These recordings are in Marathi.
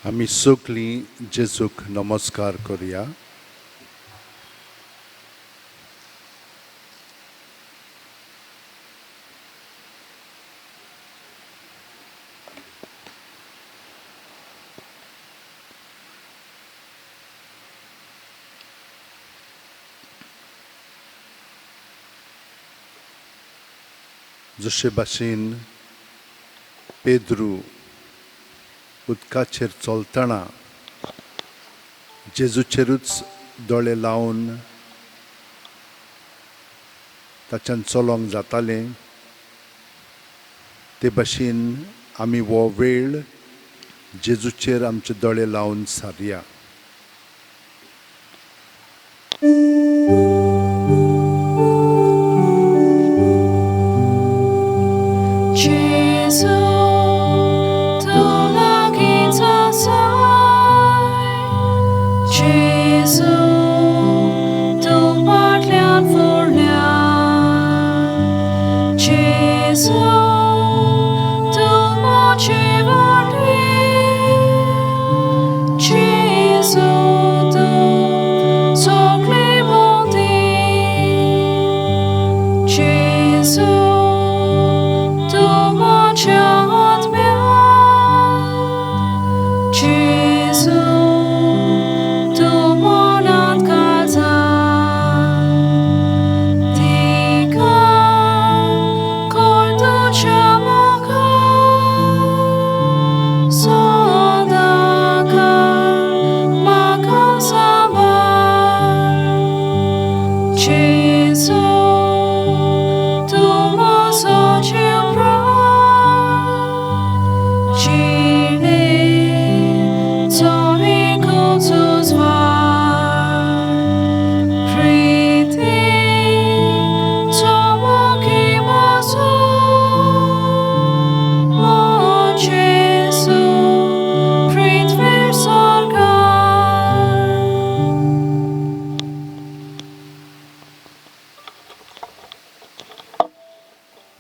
আমি সকলি জেসুক নমস্কার করিয়া जशेबाशेन पेद्रू उदकाचेर चलतना जेजूचेरूच दोळे लावन ताच्यान चलोंक जातालें ते भाशेन आमी हो वेळ जेजूचेर आमचे दोळे लावन सारया.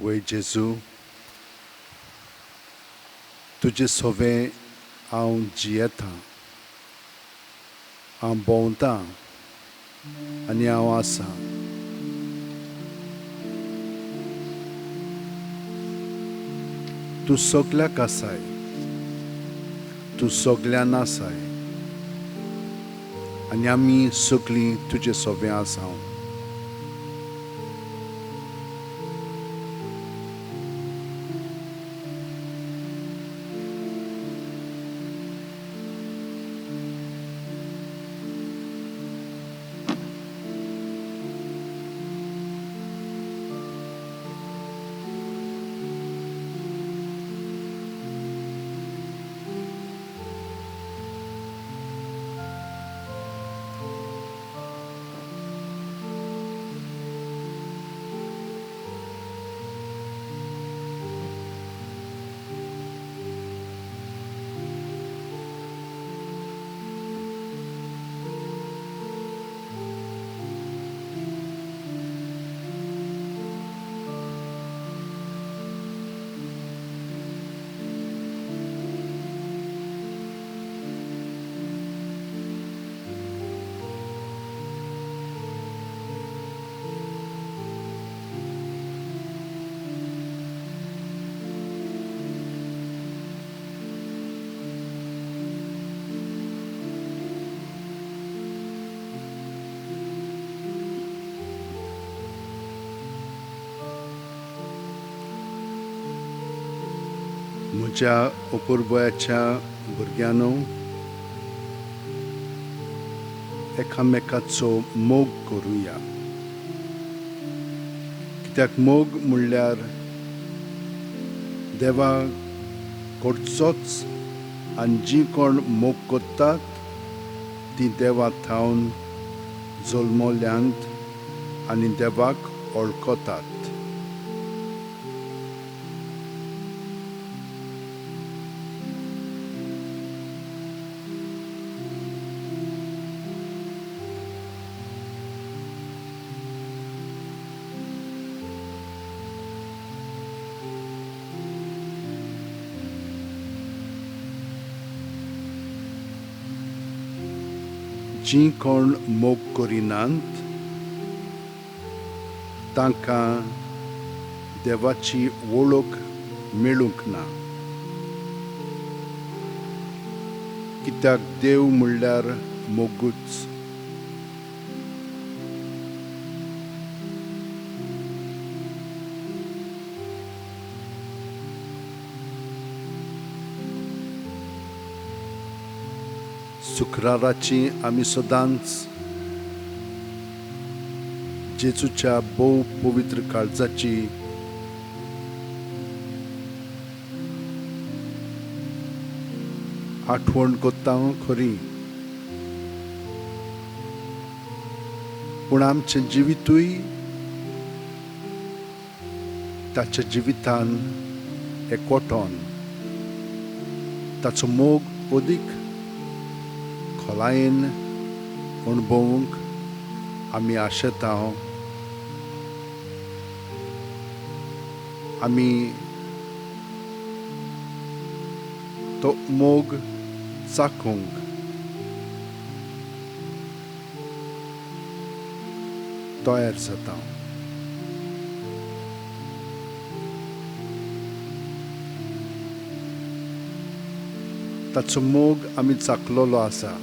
वै जेजू तुजे सोवें हांव जियेतां, हांव भोंवतां आनी हांव आसां. तूं सगल्याक आसाय, तूं सगल्यान आसाय आनी आमी सगलीं तुजे सोवें आसां. म्हज्या अपुर्बाच्या भुरग्यांनो, एकामेकाचो मोग करुया. कित्याक मोग म्हणल्यार देवाक करचोच आनी जीं कोण मोग करतात तीं देवा थावन जल्मल्यांत आनी देवाक वळखतात. जी कोण मोग करिनात तांकां देवाची वळख मेळूंक ना, कित्याक देव म्हणल्यार मोगूच. शुक्राराची आमी सदांच जेजूच्या भोव पवित्र काळजाची आठवण करता खरी, पूण आमचें जिवितूय ताच्या जिवितान एकवटोन ताचो मोग अदीक खोलायेन अणभवूंक आमी आशेता. आमी तो मोग चाखूंक तयार जाता. ताचो मोग आमी चाखलेलो आसा.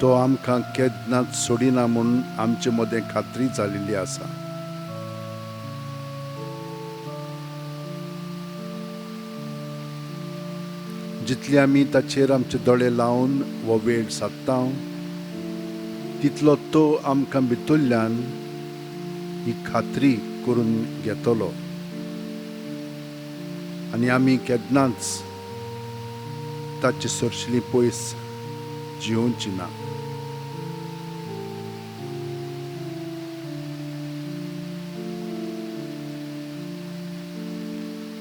तो आमकां केन्नाच सोडिना म्हूण आमचे मदें खात्री जाल्ली आसा. जितले आमी ताचेर आमचे दोळे लावन हो वेळ सादता, तितलो तो आमकां भितरल्यान ही खात्री करून घेतलो आनी आमी केन्नाच ताचे सरशिली पयस जिवोवची ना.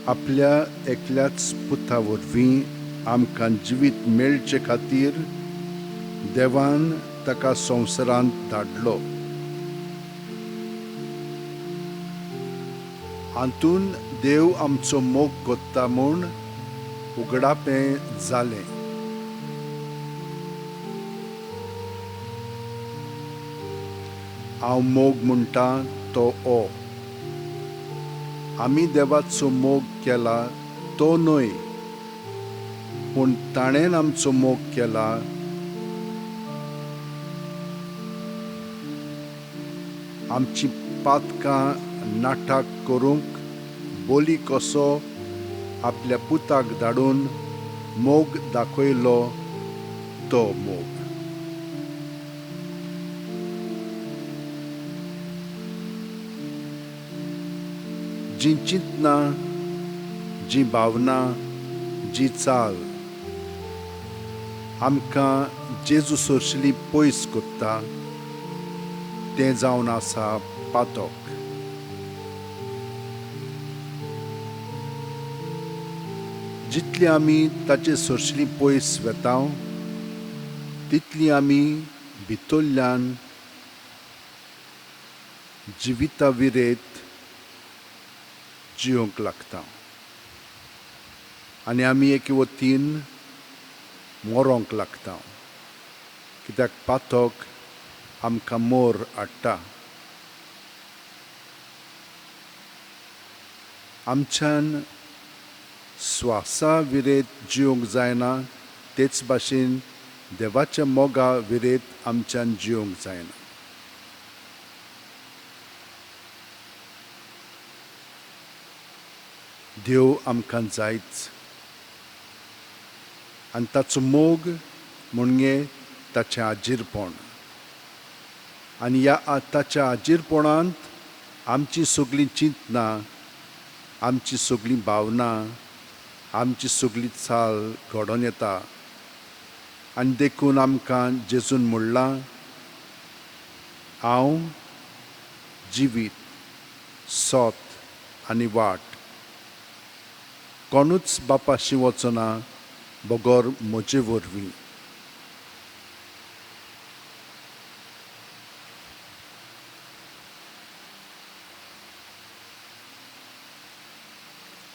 आपल्या एकल्याच पुता वरवीं आमकां जिवीत मेळचे खातीर देवान ताका संवसारांत धाडलो. हातून देव आमचो मोग करता म्हूण उगडापें जालें. हांव मोग म्हणटा तो हो. आमी देवाचो मोग केला तो न्हय, पूण ताणेन आमचो मोग केला. आमची पातकां नाठाक करूंक बोली कसो आपल्या पुताक धाडून मोग दाखयलो तो मोग. जी चिंतना, जी भावना, जी चाल आमकां जेजू सरशिली पयस करता, तें जावन आसा पातक. जितली आमी ताचे सरशिली पयस वेता, तितली आमी भितरल्यान जिविता विरेत जिवंक लागता आनी आमी एके वतीन मरोंक लागता, कित्याक पातक आमकां मोर हाडटा. आमच्यान स्वासा विरेत जिवंक जायना, तेच भाशेन देवाच्या मोगा विरेत आमच्यान जिवंक जायना. देव आमकां जायच आनी ताचो मोग म्हणजे ताचें आजीरपण. आनी ह्या ताच्या आजीरपणांत आमची सगळी चिंतना, आमची सगळी भावना, आमची सगळी चाल घडोवन येता. आनी देखून आमकां जेजून म्हणलां, हांव जिवीत, सोत आनी वाट. कोणूच बापाशी वचना बगोर म्हजे वरवीं.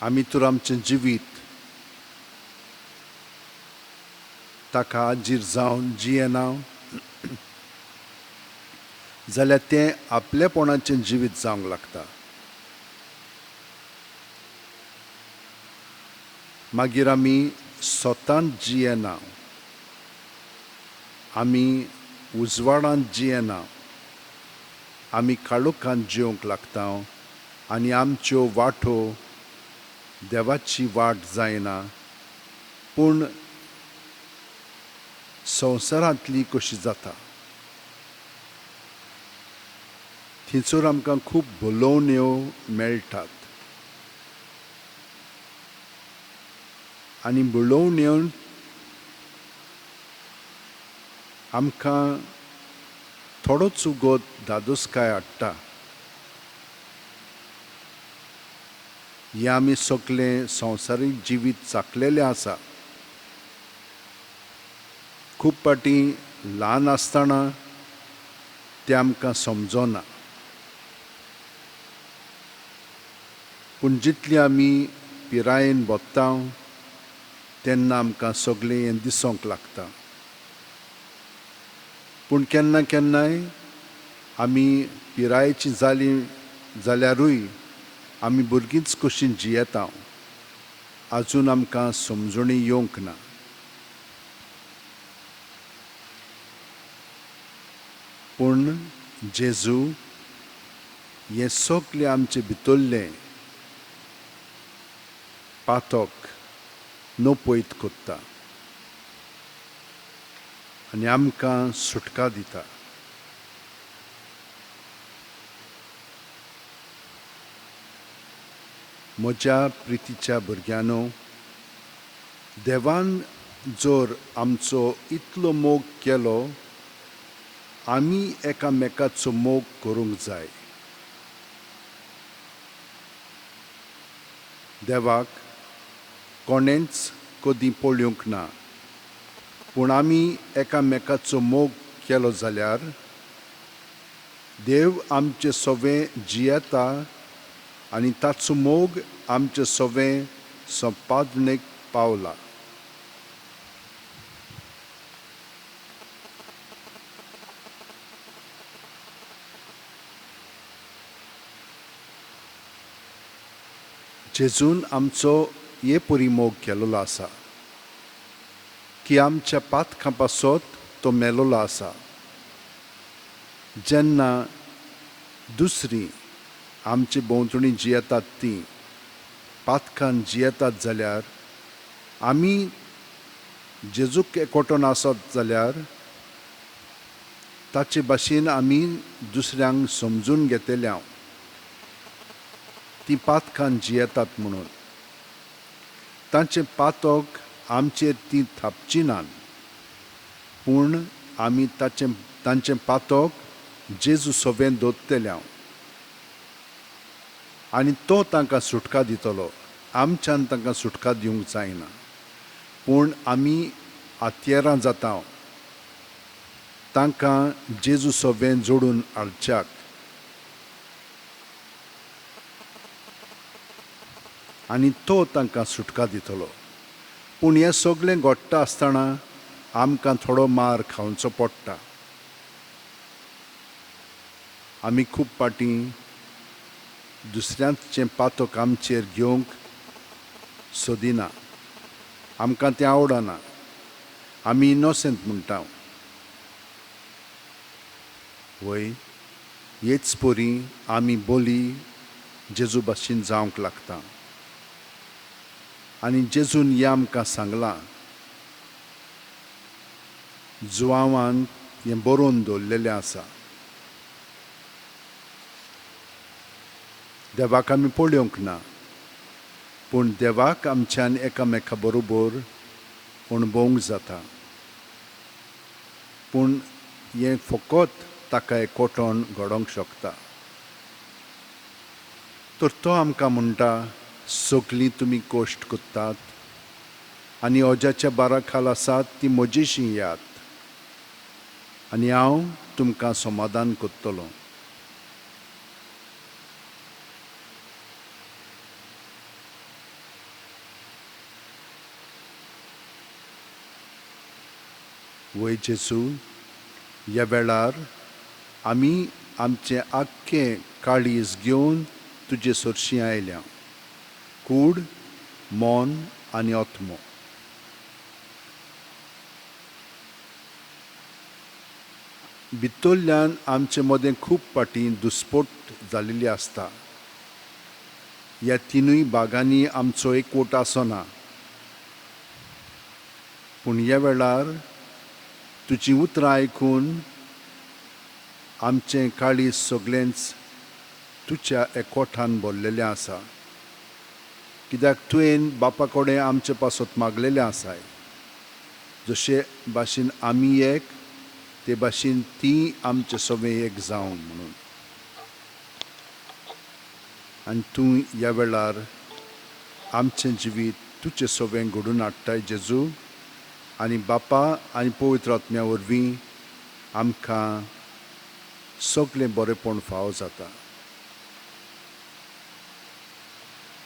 आमी तर आमचें जिवीत ताका आजीर जावन जियेना जाल्यार तें आपलेपणाचें जिवीत जावंक लागता. मागीर आमी स्वतांत जियेना, आमी उजवाडांत जियेना, आमी काळोखांत जिवंक लागता आनी आमच्यो वाटो देवाची वाट जायना पूण संवसारांतली कशी जाता. थंयसर आमकां खूब भुलोवण्यो मेळटात आनी भुलोवण्यो आमकां थोडोच उगोत धादोसकाय हाडटा. हें आमी सगळें संवसारीक जिवीत चाखलेलें आसा. खूब पाटी ल्हान आसतना तें आमकां समजना, पूण जितली आमी पिरायेन बोत्ता तेन्ना आमकां सगळें हें दिसोंक लागता. पूण केन्ना केन्नाय आमी पिरायेचीं जालीं जाल्यारूय आमी भुरगींच कशीं जियेता आजून आमकां समजुणी येवंक ना. पूण जेजू हें सगळें आमचे भितरलें पातक नपयत कोत्ता आनी आमकां सुटका दिता. म्हज्या प्रितीच्या भुरग्यांनो, देवान जर आमचो इतलो मोग केलो, आमी एकामेकाचो मोग करूंक जाय. देवाक कोणेंच कधी पळोवंक ना, पूण आमी एकामेकाचो मोग केलो जाल्यार देव आमचे सवें जियेता आनी ताचो मोग आमचे सवें संपादनेक पावला. जेजून आमचो हे परी मोग केलोलो आसा की आमच्या पातकां पासत तो मेलोलो आसा. जेन्ना दुसरीं आमचे भोंवतणी जियेतात तीं पातकान जियेतात जाल्यार आमी जेजूक एकवटून आसत जाल्यार ताचे भाशेन आमी दुसऱ्यांक समजून घेतल्या तीं पातकान जियेतात म्हणून. तांचें पातक आमचेर तीं थापची नात, पूण आमी तांचें पातक जेजू सवें दवरतल्या आनी तो तांकां सुटका दितलो. आमच्यान तांकां सुटका दिवंक जायना, पूण आमी हातयेरां जाता तांकां जेजू सवें जोडून हाडच्याक. आनी तो तांकां सुटका दितलो. पूण हें सगळें घडटा आसतना आमकां थोडो मार खावचो पडटा. आमी खूब पाटी दुसऱ्यांचें पातक आमचेर घेवंक सोदिना, आमकां तें आवडना, आमी इनोसंट म्हणटा. वय हेच परी आमी बोली जेजू भाशेन जावंक लागता. आनी जेजून हें आमकां सांगलां, जुवांवान हें बरोवन दवरलेलें आसा. देवाक आमी पळोवंक ना, पूण देवाक आमच्यान एकामेका बरोबर अणभवूंक जाता. पूण हें फकत ताका एकवटोन घडोवंक शकता. तर तो आमकां म्हणटा, सगळीं तुमी कोश्ट कोत्तात आनी ओज्याच्या बारा खाल आसात ती म्हजेशी येयात आनी हांव तुमकां समाधान कोत्तलों. वय जेजू, ह्या वेळार आमी आमचें आख्खें काळीज घेवन तुजे सरशीं आयल्या, कूड, मन आनी आत्मो. भितरल्यान आमचे मदें खूब पाटी दुस्पोट जाल्ली आसता. ह्या तिनूय भागांनी आमचो एकवट आसना. पूण ह्या वेळार तुजीं उतरां आयकून आमचें काळीज सगळेंच तुज्या एकवटान भरलेलें आसा. कित्याक तुवें बापा कडेन आमचे पासत मागलेलें आसाय. जशे भाशेन आमी एक, ते भाशेन तीं आमचे सगळे एक जावं म्हणून. आनी तूं ह्या वेळार आमचें जिवीत तुजें सगळें घडोवन हाडटाय जेजू. आनी बापा आनी पवित्र आत्म्या वरवीं आमकां सगळें बरेंपण फावो जाता.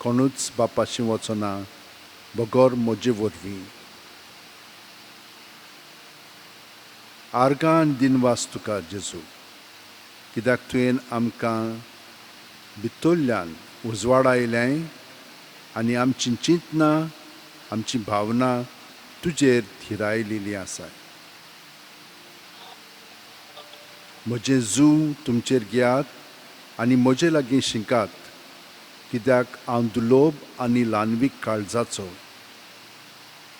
कोणूच बापाशी वचना बगोर म्हजे वरवीं. आर्गां आनी दिनवास तुका जेजू, कित्याक तुवें आमकां भितरल्यान उजवाड आयलें आनी आमचीं चिंतनां, आमची भावना तुजेर थिरायलेली आसाय. म्हजें जूं तुमचेर घेयात आनी म्हजे लागीं शिंकात, कित्याक हांव दुलोब आनी ल्हानवीक काळजाचो,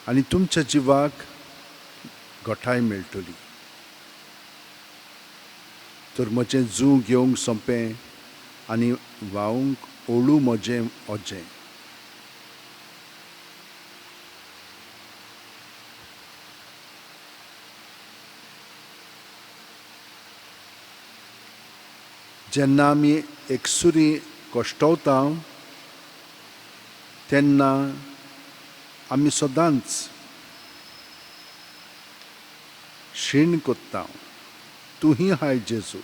आनी तुमच्या जिवाक घोटाय मेळटली. तर म्हजें जूं घेवंक सोंपें आनी व्हांवूंक ओळू म्हजें ओजें. जेन्ना आमी एकसुरी कोश्टवता तेन्ना आमी सदांच शीण कोत्ता. तूंय हाय जेजू,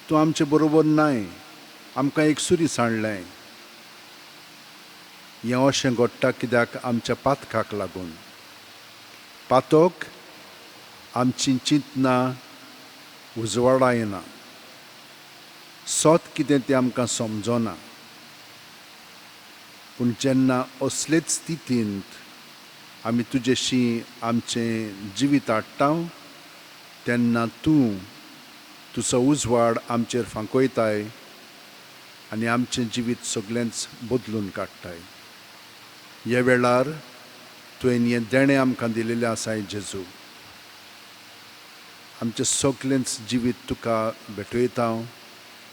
तूं आमचे बरोबर नाय, आमकां एकसुरी सांडलें. हें अशें घडटा कित्याक आमच्या पातकाक लागून. पातक आमचीं चिंतनां उजवाडायना. सोत कितें तें आमकां समजना. पूण जेन्ना असलेच स्थितींत आमी तुजेशी आमचें जिवीत हाडटा तेन्ना तूं तुजो उजवाड आमचेर फांकयताय आनी आमचें जिवीत सगळेंच बदलून काडटाय. ह्या वेळार तुवें हें देणें आमकां दिलेलें आसाय जेजू. आमचें सगळेंच जिवीत तुका भेटयता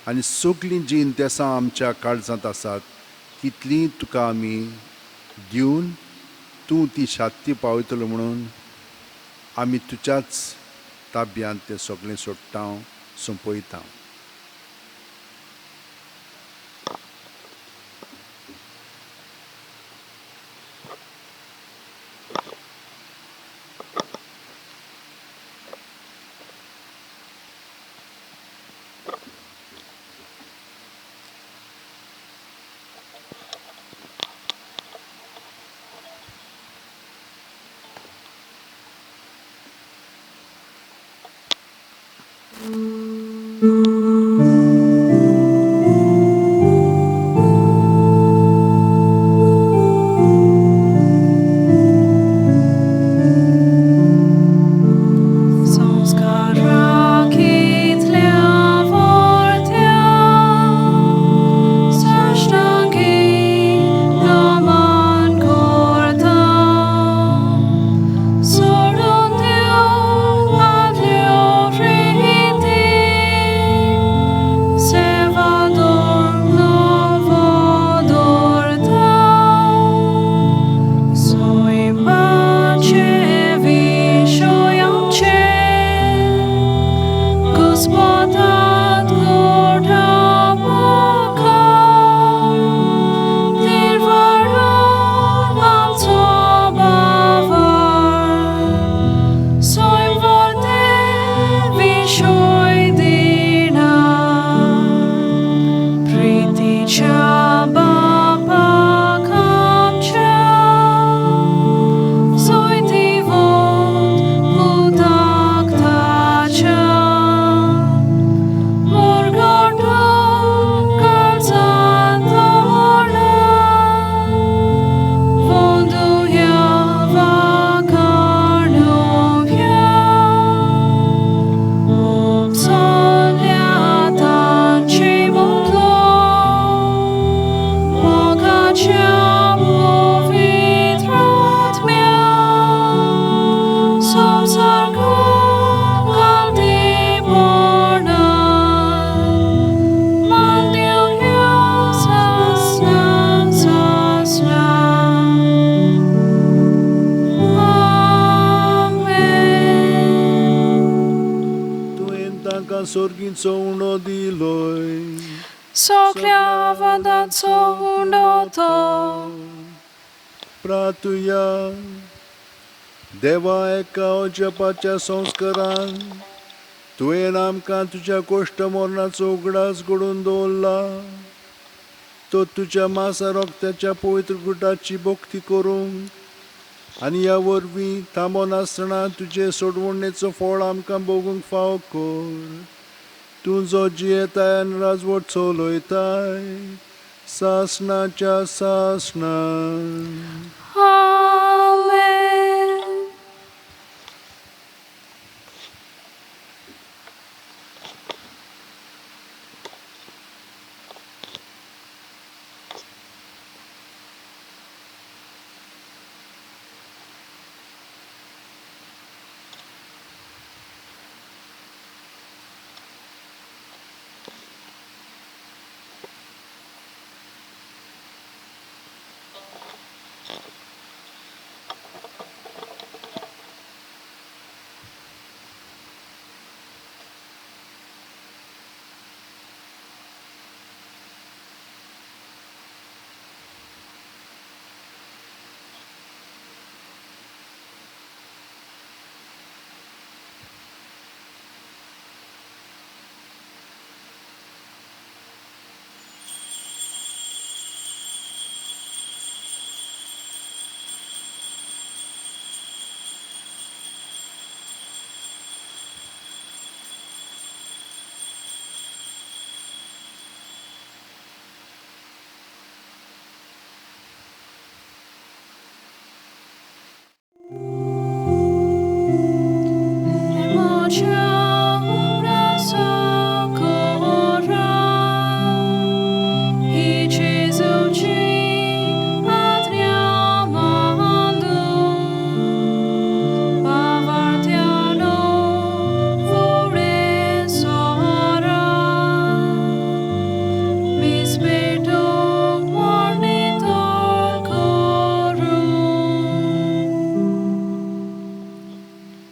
आनी सगळीं जीं इंतेसां आमच्या काळजांत आसात तितलीं तुका आमी दिवन तूं ती शांती पावयतलो म्हणून आमी तुज्याच ताब्यांत तें सगळें सोडटा, सोंपयता. Soy divot, तांकां सोर्गींचो उणो दिलोय. सगळ्या वदाचो उंडो तो. प्रार्थुया. देवा, एका जपाच्या संस्कारान तुवें आमकां तुज्या कोश्ट मरणाचो उगडास घडोवन दवरला. तो तुज्या मासा रोगत्याच्या पवित्र गुटाची भक्ती करूंक आनी ह्या वरवीं थांबो नासतना तुजे सोडवणेचो फळ आमकां भोगूंक फावो कर. तूं जो जियेताय आनी राजवट चलयताय सासणाच्या सासणान. आमेन.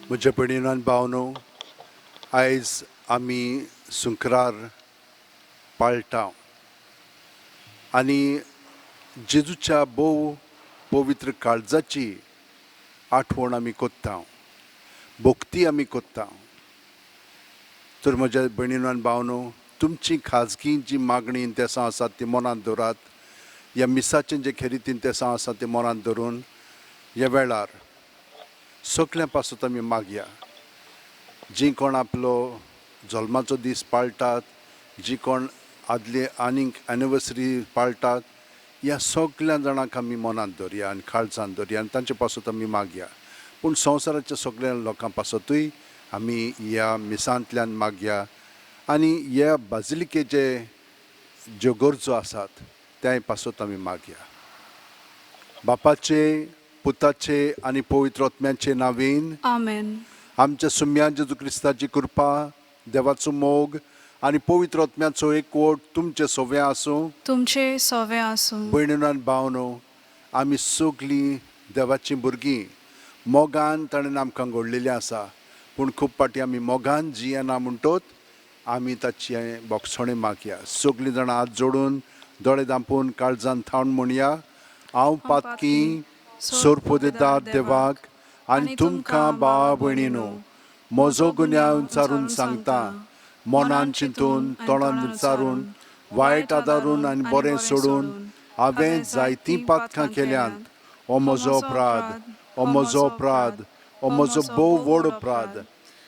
म्हज्या भयणीनो आनी भावनो, आयज आमी सुंकरार पाळटा आनी जेजूच्या भोव पवित्र काळजाची आठवण आमी कोत्ता, भक्ती आमी कोत्ता. तर म्हज्या भयणीनो आनी भावनो, तुमची खाजगी जी मागणी इंतेसां आसात ती मनांत दवरात. ह्या मिसाचें जे खेरीत इंतेसां आसात ते मनांत धरून ह्या वेळार सगळ्यां पासून आमी मागया. जी कोण आपलो जल्माचो दीस पाळटात, जी कोण आदले आनीक एनिवर्सरी पाळटात, ह्या सगळ्या जाणांक आमी मनांत दवरया आनी काळजांत दवरया आनी तांचे पासून आमी मागया. पूण संवसाराच्या सगळ्या लोकां पासतूय आमी ह्या मिसांतल्यान मागया आनी ह्या बाजिलिकेचे ज्यो गरजो आसात त्या पासून आमी मागया. बापाचे, पुताचे आनी पवित्र आत्म्याचे नांवेन आमेन. आमच्या सुम्या जेजू क्रिस्ताची कृपा, देवाचो मोग आनी पवित्र आत्म्याचो एकवट तुमचे सगळ्या आसूं. तुमचे सवे आसूं. भयणीनो आनी भावनो, आमी सगळीं देवाचीं भुरगीं मोगान ताणें आमकां घडलेलीं आसा. पूण खूब पाटी आमी मोगान जियेना म्हणटोच आमी ताचें बोगसणें मागया. सगळीं जाणां हात जोडून दोळे धांपून काळजांत थावन म्हणया, हांव पातकी सोरपोदेदार देवाक आनी तुमकां भावा भयणीनो म्हजो गुन्यांव विचारून सांगता. मनान चिंतून, तोंडान विचारून, वायट आदारून आनी बरें सोडून हांवें जायतीं पातकां केल्यांत. हो म्हजो अपराध, हो म्हजो अपराध, हो म्हजो भोव व्हड अपराध.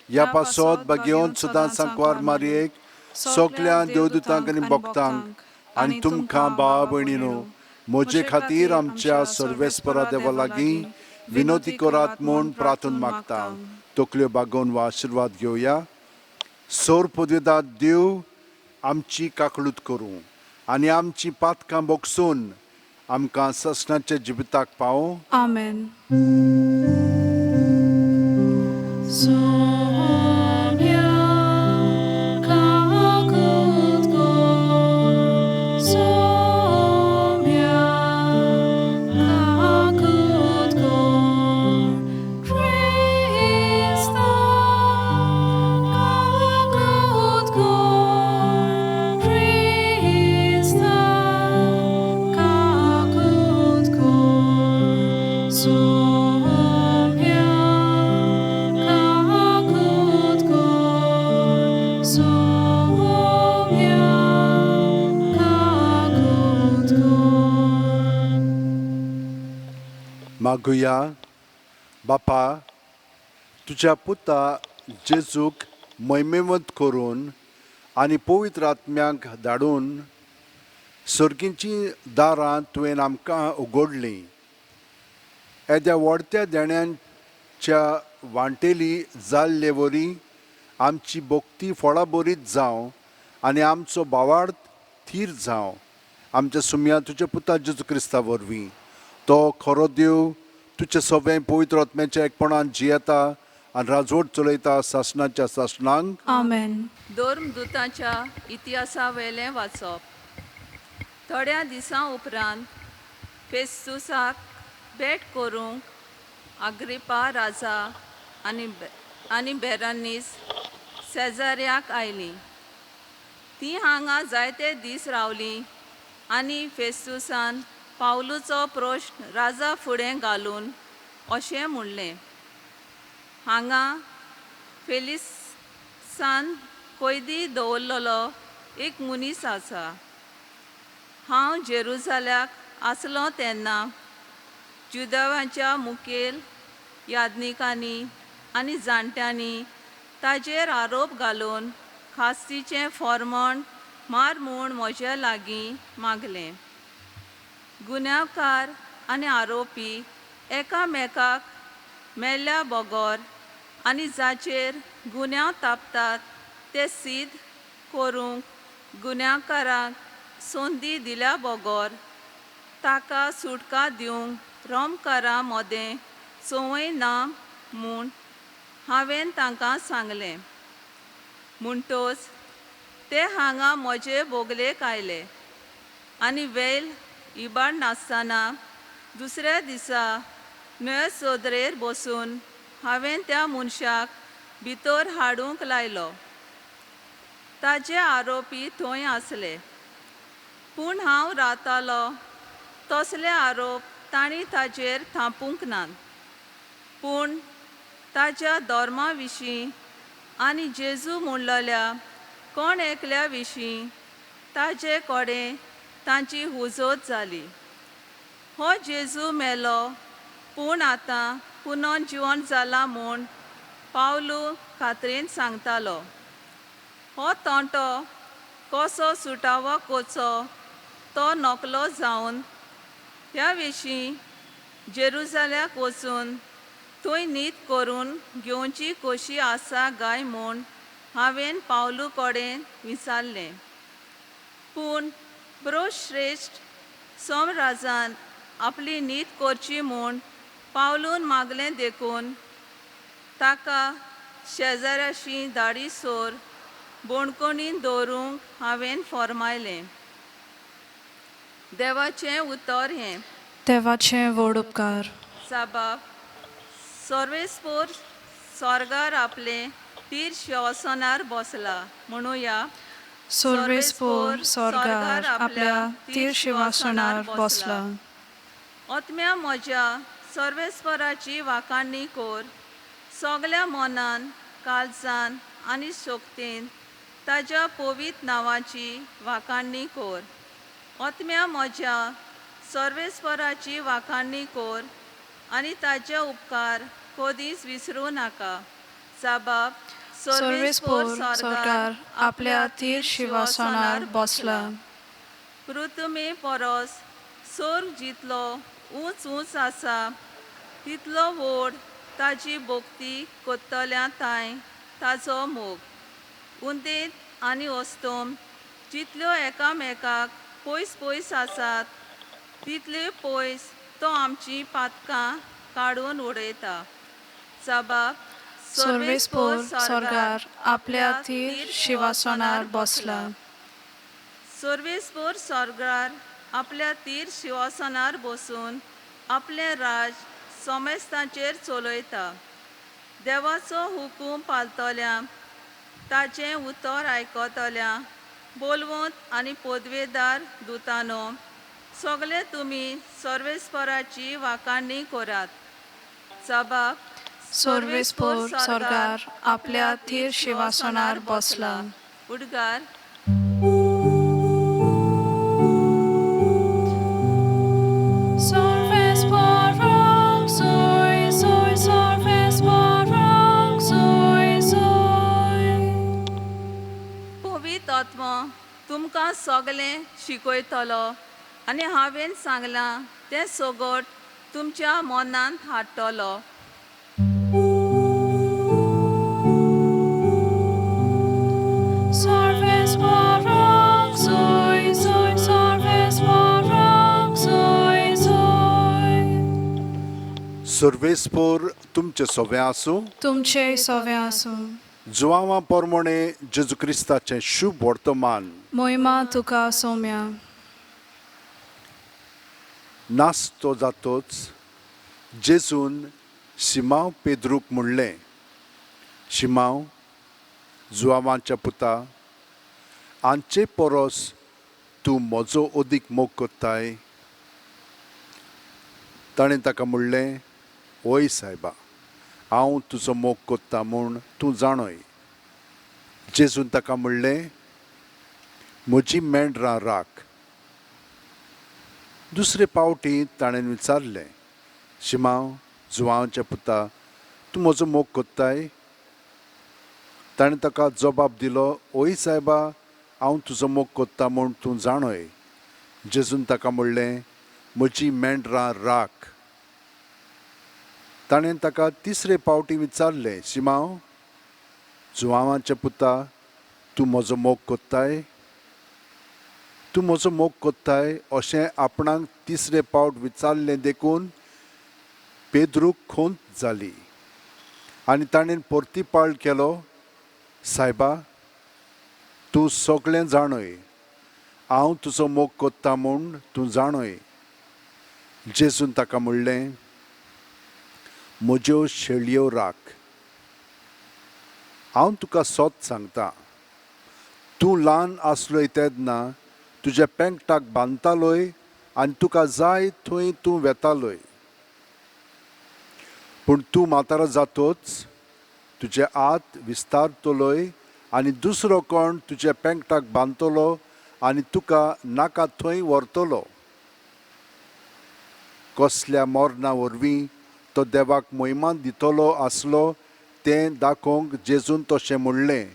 ह्या पासत बागेवन सुद्दां सांकवार मारयेक, सगळ्या देवदूतांक आनी भक्तांक आनी तुमकां भावा भयणीनो म्हजे खातीर आमच्या सर्वेस्परा देवा लागीं विनोती करात म्हूण प्रार्थना मागता. तकल्यो बागोवन वा आशिर्वाद घेवया. सोर पदवेदार देव आमची काकळूत करूं आनी आमची पातकां बोगसून आमकां ससनाच्या जिविताक पावो. आमेन. मागुया. बापा, तुझ्या पुता जेजूक महिमेवंत करून आनी पवित्र आत्म्याक धाडून सर्गींची दारां तुवें आमकां उगडलीं. येद्या व्हडत्या देण्यांच्या वांटेली जाल्ले वरी आमची भोक्ती फळां बरीच जावं आनी आमचो भावार्थ थीर जावं. आमच्या सुम्या तुज्या पुता जेजू क्रिस्ता वरवीं. तो खरो देव तुजे सगळें पवित्र आत्म्याच्या एकपणान जियेता आनी राजवट चलयता सासणाच्या सासणांक. आमेन. धर्मदूतांच्या इतिहासा वेलें वाचप. थोड्या दिसां उपरांत फेस्तुसाक भेट करूंक अग्रिपा राजा आनी बेरानीस सेजाऱ्याक आयलीं. तीं हांगा जायते दीस रावलीं आनी फेस्तुसान पावलूचो प्रश्न राजा फुडें घालून अशें म्हणलें: हांगा फेलिक्सान कैदी दवरलेलो एक मनीस आसा. हांव जेरुसाल्याक आसलो तेन्ना जुदेवांच्या मुखेल यादनिकांनी आनी जाणट्यांनी ताजेर आरोप घालून खास्तीचें फॉर्मण मार म्हूण म्हजे लागीं मागलें. गुन्यांवकार आनी आरोपी एकामेकाक मेल्ल्या बगोर आनी जाचेर गुन्यांव तापतात ते सिद्ध करूंक गुन्यांवकाराक संदी दिल्या बगोर ताका सुटका दिवंक रोमकारां मदें संवय ना म्हूण हांवें तांकां सांगलें. म्हणटोच ते हांगा म्हजे बोगलेक आयले आनी वेल इबाड नासतना दुसऱ्या दिसा न्हंये सदरेर बसून हांवें त्या मनशाक भितर हाडूंक लायलो. ताजे आरोपी थंय आसले, पूण हांव रावतालो तसले आरोप तांणी ताजेर थापूंक नात. पूण ताच्या धर्मा विशीं आनी जेजू म्हणलेल्या कोण एकल्या विशीं ताजे कडेन तांची हुजत जाली. हो जेजू मेलो पूण आतां पुनर्जीवन जाला म्हूण पावलू खात्रेन सांगतालो. हो तोंटो कसो सुटावो कोचो तो नकलो जावन ह्या विशीं जेरुसाल्याक वचून थंय न्हीद करून घेवची कशी आसा काय म्हूण हांवें पावलू कडेन विचारलें. पूण बरो श्रेश्ठ सोमराजान आपली न्हीद करची म्हूण पावलून मागलें देखून ताका शेजाऱ्याशी धाडीसोर बोणकोणीन दवरूंक हांवें फर्मायलें. देवाचें उतर हें. देवाचे व्हड उपकार. साबाब, सर्वेस्पोर स्वर्गार आपले तीर शिंवासनार बसला. म्हणुया, सर्वेस्पोर स्वर्गार आपल्या तीर शिंवासनार बसला. आत्म्या म्हज्या सर्वेस्पराची वाखाणणी कर. सगल्या मनान, काळजान आनी शक्तीन ताच्या पवित्र नांवाची वाखाणणी कर. आत्म्या म्हज्या सर्वेस्पराची वाखाणणी कर आनी ताचे उपकार कधीच विसरूं नाका. साबाब, सर्वेस्पोर स्वर्गार आपल्या तीर शिंवासनार बसला. पृथ्वी परस स्वर्ग जितलो उंच उंच आसा तितलो व्हड ताची भोक्ती कोत्तल्या ताय ताचो मोग. उंदेत आनी वस्तूम जितल्यो एकामेकाक पयस पयस आसात तितले पयस तो आमची पातकां काडून उडयता. साबाब, सर्वेस्पोर स्वर्गार आपल्या तीर शिंवासनार बसला. सर्वेस्पोर स्वर्गार आपल्या तीर शिंवासनार बसून आपले राज सोमेस्तांचेर चलयता. देवाचो हुकूम पाळतल्या, ताचें उतर आयकतल्या बोलवंत आनी पदवेदार दुतानो, सगळे तुमी सर्वेस्पराची वाखाणणी करात. साबाब, सर्वेस्पोर स्वर्गार आपल्या तीर शिंवासनार बसला. उडगार. सर्वेस्porum आत्मो तुमकां सगलें शिकयतलो आनी हांवें सांगलां तें सोगोट तुमच्या मनांत हाडटलो. Sarves Barak Zoy Zoy, Sarves Barak Zoy Zoy. सर्वेस्पोर तुमचे सोवे आसूं. तुमचे सवे आसूं. जुवांवा पोरमोणे जेजू क्रिस्ताचें शुभ वर्तमान मोहिमा तुका सौम्या. नासतो जातोच जेजून शिमांव पेद्रूक म्हणलें, शिमांव, जुवांवाच्या पुता, आमचे परस तूं म्हजो अदीक मोग कोत्ताय. ताणें ताका म्हणलें, ओय सायबा, हांव तुजो मोग कोत्ता म्हूण तूं जाणय. जेजून ताका म्हणलें, म्हजी मेंढरां राख. दुसरे फावटी ताणें विचारलें, शिमांव, जुवांवाच्या पुता, तूं म्हजो मोग कोत्ताय? ताणें ताका जबाब दिलो, ओय सायबा, हांव तुजो मोग कोत्ता म्हूण तूं जाणय. जेजून ताका म्हणलें, म्हजी मेंढरां राख. ताणें ताका तिसरे फावटी विचारलें, शिमांव, जुवांवाच्या पुता, तूं म्हजो मोग कोत्ताय? तूं म्हजो मोग कोत्ताय अशें आपणाक तिसरे फावट विचारलें देखून पेद्रूक खोंत जाली. आनी ताणें परतीपाळ केलो, सायबा, तूं सगळें जाणय, हांव तुजो मोग कोत्ता म्हूण तूं जाणय. जेजून ताका म्हणलें, म्हज्यो शेळयो राख. हांव तुका सोत सांगता, तूं ल्हान आसलोय तेन्ना तुज्या पेंगटाक बांदतालोय आनी तुका जाय थंय तूं वेतालोय. पूण तूं म्हातारो जातोच तुजे हात विस्तारतलोय आनी दुसरो कोण तुज्या पेंगटाक बांदतलो आनी तुका नाका थंय व्हरतलो. कसल्या मोरणा वरवीं तो देवाक मोहिमा दितलो आसलो तें दाखोवंक जेजून तशें म्हणलें.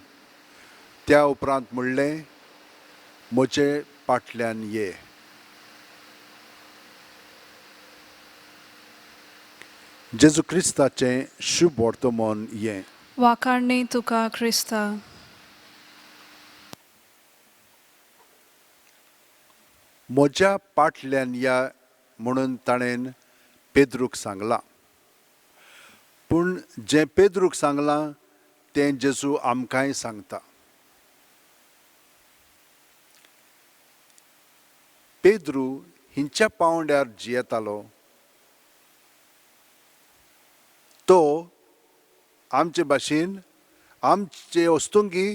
त्या उपरांत म्हणलें, म्हजे फाटल्यान ये. जेजू क्रिस्ताचें शुभ वर्तमान हें. वाखाणणी तुका क्रिस्ता. म्हज्या फाटल्यान या म्हणून ताणें पेद्रूक सांगलां. पूण जें पेद्रूक सांगलां तें जेजू आमकांय सांगता. पेद्रू हिंच्या पावंड्यार जियेतालो. तो आमचे भाशेन आमचे वस्तुंगी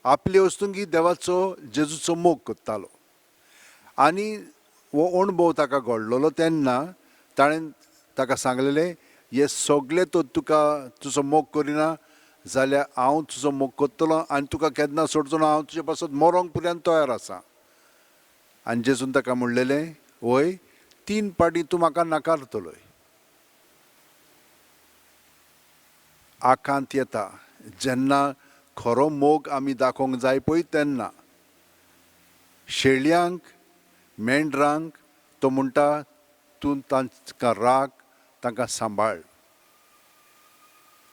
आपले वस्तुंगी देवाचो जेजूचो मोग कोत्तालो. आनी हो अणभव ताका घडलेलो तेन्ना ताणें ताका सांगलेलें, हे सगळे तो तुका तुजो मोग करिना जाल्यार हांव तुजो मोग कोत्तलो आनी तुका केन्ना सोडचो ना. हांव तुजे पासत मरोंक पर्यंत तयार आसा. आनी जेजून ताका म्हणलेलें, वय 3 फावटी तूं म्हाका नाकारतलोय. आकांत येता जेन्ना खरो मोग आमी दाखोवंक जाय पळय तेन्ना. शेळयांक, मेंढरांक तो म्हणटा, तूं तांकां राख, तांकां सांबाळ.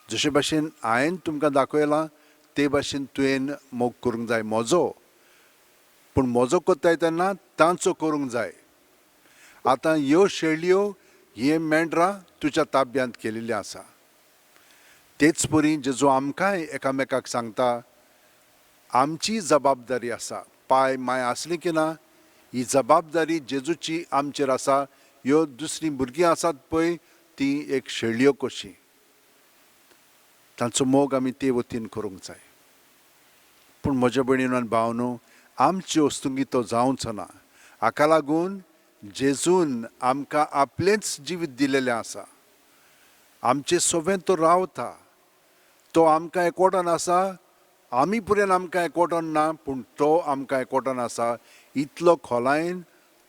जशे भाशेन हांवें तुमकां दाखयलां ते भाशेन तुवें मोग करूंक जाय म्हजो. पूण म्हजो कोत्ताय तेन्ना तांचो करूंक जाय. आतां ह्यो शेळयो, हे मेंढरां तुज्या ताब्यांत केलेलीं आसा. तेच परी जेजू आमकांय एकामेकाक सांगता, आमची जबाबदारी आसा. पाय माय आसली की ना, ही जबाबदारी जेजूची आमचेर आसा. ह्यो दुसरीं भुरगीं आसात पळय, ती एक शेळयो कशी. तांचो मोग आमी ते वतीन करूंक जाय. पूण म्हज्या भयणीनो आनी भावनो, आमची वस्तुंगी तो जावचो ना. हाका लागून जेजून आमकां आपलेंच जिवीत दिलेलें आसा. आमचे सोबें तो रावता. तो आमकां एकवटान आसा. आमी पर्यंत आमकां एकवटान ना, पूण तो आमकां एकवटान आसा. इतलो खोलायेन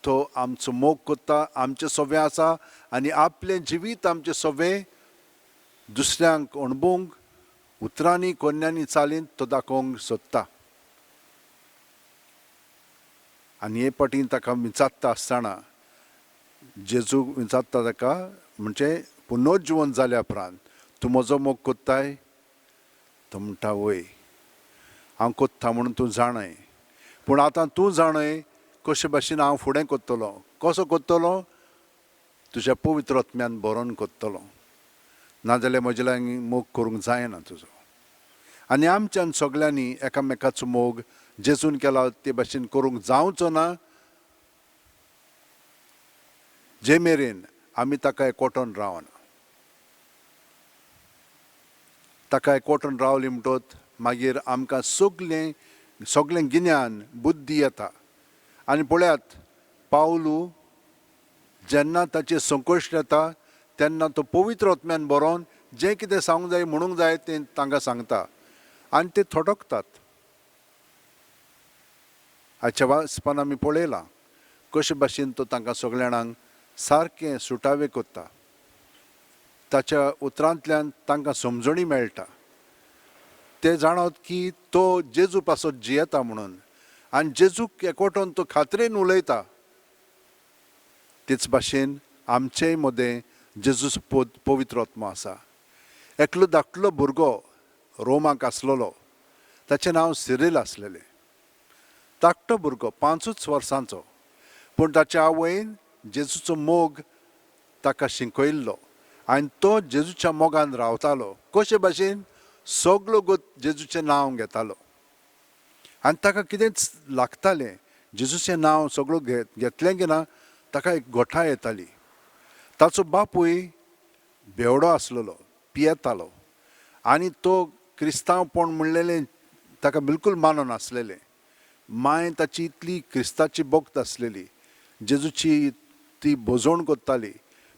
तो आमचो मोग कोत्ता, आमचे सोबें आसा आनी आपलें जिवीत आमचें सोबें दुसऱ्यांक अणभवंक उतरांनी कोन्यांनी चालीन तो दाखोवंक सोदता. आनी हे पाटीन ताका विचारता आसतना जेजू विचारता ताका म्हणजे पुनर्जीवन जाल्या उपरांत तूं म्हजो मोग कोत्ताय तो म्हणटा वय हांव कोत्ता म्हणून तूं जाणय पूण आतां तूं जाणय कशे भाशेन हांव फुडें कोत्तलो कसो कोत्तलो तुज्या पवित्र आत्म्यान बरोवन कोत्तलो नाजाल्यार म्हजे लागीं मोग करूंक जायना तुजो आनी आमच्यान सगळ्यांनी एकामेकाचो मोग जेजून केला ते भाशेन करूंक जावचो ना जे मेरेन आमी ताका एकवटून रावना ताका एकवटून रावली म्हणटच मागीर आमकां सगळें गिन्यान बुद्धी येता आनी पळयात पावलू जेन्ना ताचे संकश्ट येता तेन्ना तो पवित्र आत्म्यान बरोवन जें कितें सांगूंक जाय म्हणूंक जाय तें तांकां सांगता आनी ते थोडकतात हाच्या वाचपान आमी पळयलां कशे भाशेन तो तांकां सगळ्या जाणांक सारकें सुटावे कोत्ता ताच्या उतरांतल्यान तांकां समजणी मेळटा ते जाणत की तो जेजू पासत जियेता म्हणून आनी जेजूक एकवटून तो खात्रेन उलयता तेच भाशेन आमचेय मदें जेजूचो पवित्र आत्मा आसा एकलो धाकटलो भुरगो रोमाक आसलेलो ताचें नांव सिरील आसलेलें धाकटो भुरगो 5 वर्सांचो पूण ताच्या आवयन जेजूचो मोग ताका शिकयल्लो आनी तो जेजूच्या मोगान रावतालो कशे भाशेन सगळो गोत जेजूचें नांव घेतालो आनी ताका कितेंच लागतालें जेजूचें नांव सगळो घेतलें की ना ताका एक गोठाय येताली ताचो बापूय बेवडो आसलेलो पियेतालो आनी तो क्रिस्तांवपण म्हणलेलें ताका बिलकूल माननासलेलें माय ताची इतली क्रिस्ताची भक्त आसलेली जेजूची ती भोजवण कोत्ताली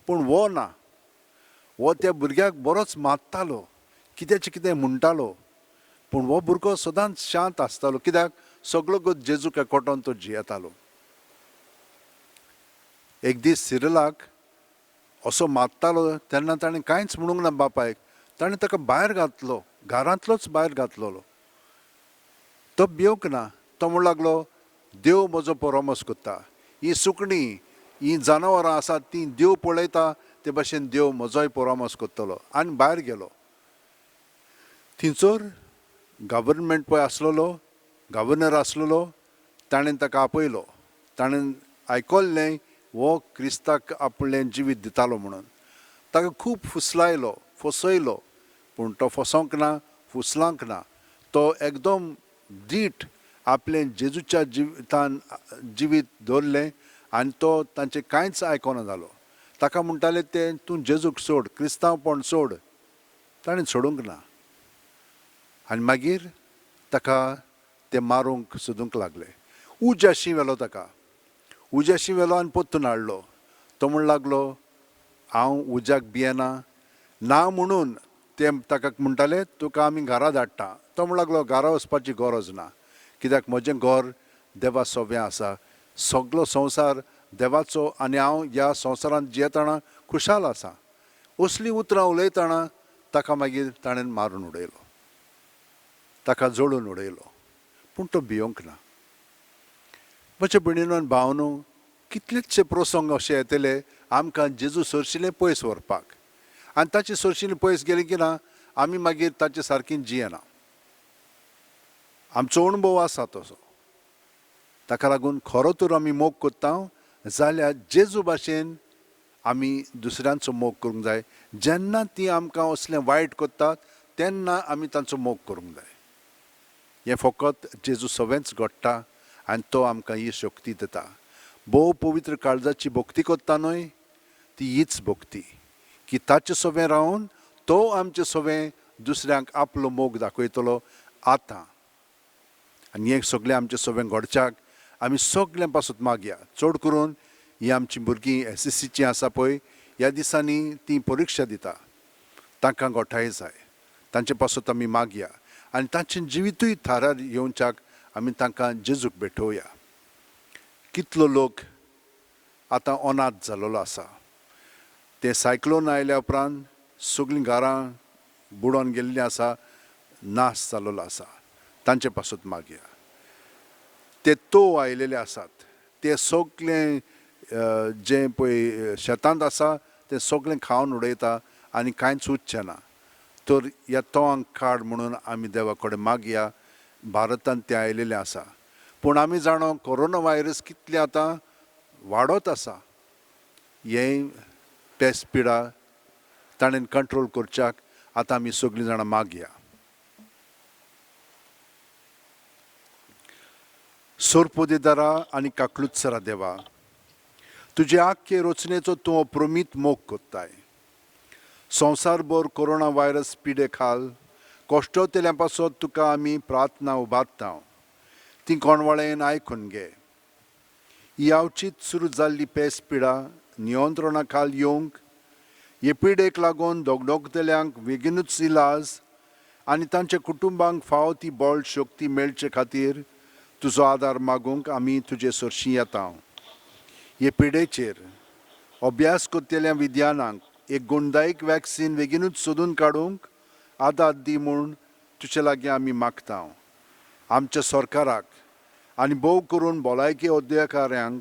पूण वो ना वो त्या भुरग्याक बरोच मारतालो कितेंचें कितें म्हणटालो पूण हो भुरगो सदांच शांत आसतालो कित्याक सगळो गोत जेजूक एकवटून तो जियेतालो एक दीस सिरिलाक असो मारतालो तेन्ना ताणें कांयच म्हणूंक ना बापायक ताणें ताका भायर घातलो घरांतलोच भायर घातलोलो तो भिवंक ना तो म्हणूंक लागलो देव म्हजो परामर्श कोत्ता ही सुकणीं ही जनावरां आसात ती देव पळयता ते भाशेन देव म्हजोय परामर्श कोत्तलो आनी भायर गेलो थंयसर गव्हर्नमेंट पळय आसलेलो गव्हर्नर आसलेलो ताणें ताका आपयलो ताणें आयकल्लें हो क्रिस्ताक आपलें जिवीत दितालो म्हणून ताका खूब फुसलायलो फसयलो पूण तो फसोंक ना फुसलांक ना तो एकदम धीट आपलें जेजूच्या जिवितान जिवीत दवरलें आनी तो तांचें कांयच आयकोना जालो ताका म्हणटाले ते तूं जेजूक सोड क्रिस्तांवपण सोड ताणें सोडूंक ना आनी मागीर ताका ते मारूंक सोदूंक लागले उज्याशी व्हेलो ताका उज्याशी व्हेलो आनी पोत्तून हाडलो तो म्हण लागलो हांव उज्याक भियेना ना म्हणून ते ताका म्हणटाले तुका आमी घरा धाडटा तो म्हण लागलो घरा वचपाची गरज ना कित्याक म्हजें घर देवा सोव्या आसा सगळो संवसार देवाचो आनी हांव ह्या संवसारांत जियेतना खुशाल आसा असलीं उतरां उलयतना ताका मागीर ताणें मारून उडयलो ताका जोडून उडयलो पूण तो भिवंक ना म्हज्या भयणीनो आनी भावनो कितलेशे प्रसंग अशे येतले आमकां जेजू सरशिलें पयस व्हरपाक आनी ताचे सरशिलें पयस गेलें की ना आमी मागीर ताचे सारकीं जियेना आमचो अणभव आसा तसो ताका लागून खरो तर आमी मोग कोत्ता जाल्यार जेजू भाशेन आमी दुसऱ्यांचो मोग करूंक जाय जेन्ना ती आमकां असलें वायट कोत्तात तेन्ना आमी तांचो मोग करूंक जाय हें फकत जेजू सवेंच घडटा आनी तो आमकां ही शक्ती दिता भोव पवित्र काळजाची भक्ती कोत्ता न्हय ती हीच भक्ती की ताचे सवें रावन तो आमचे सवें दुसऱ्यांक आपलो मोग दाखयतलो आतां आनी हें सगळें आमचें सवें घडच्याक आमी सगळ्यां पासून मागया चड करून ही आमचीं भुरगीं SSCचीं आसा पळय ह्या दिसांनी ती परिक्षा दिता तांकां घोटाय जाय तांचे पासून आमी मागया आनी तांचें जिवितूय थारार येवच्याक आमी तांकां जेजूक भेटोवया कितलो लोक आतां अनाथ जाल्लो आसा ते सायक्लोन आयल्या उपरांत सगळीं घरां बुडोवन गेल्लीं आसा नाश जाल्लो आसा तांचे पासून मागया ते तो आयलेले आसात ते सगळें जें पळय शेतांत आसा तें सगळें खावन उडयता आनी कांयच उरचें ना. तर ह्या तोंक काड म्हणून आमी देवा कडेन मागया. भारतांत तें आयिल्लें आसा, पूण आमी जाणो कोरोना व्हायरस कितलें आतां वाडत आसा. हें पेस्ट पिडा ताणें कंट्रोल करच्याक आतां आमी सगळीं जाणां मागया. सोरपोदेदारा आनी काकलुत्सरा देवा, तुजे आख्खे रचनेचो तूं अप्रमीत मोग कोत्ताय. संवसारभर कोरोना व्हायरस पिडे खाल कोश्टोतेल्या पासत तुका आमी प्रार्थना उबारता. ती कोणवाळेन आयकून घे. ही अवचीत सुरू जाल्ली पेस्ट पिडा नियंत्रणा खाल येवंक, हे पिडेक लागून दोगदोगतेल्यांक बेगीनूच इलाज आनी तांच्या कुटुंबांक फावो ती बळ शक्ती मेळचे खातीर तुजो आदार मागूंक आमी तुजे सरशीं येता. हे पिडेचेर अभ्यास करतेल्या विद्यानांक एक गुणदायक वॅक्सीन बेगीनूच सोदून काडूंक आदार दी म्हूण तुजे लागीं आमी मागता. आमच्या सरकाराक आनी भोव करून भलायकी उद्योगाऱ्यांक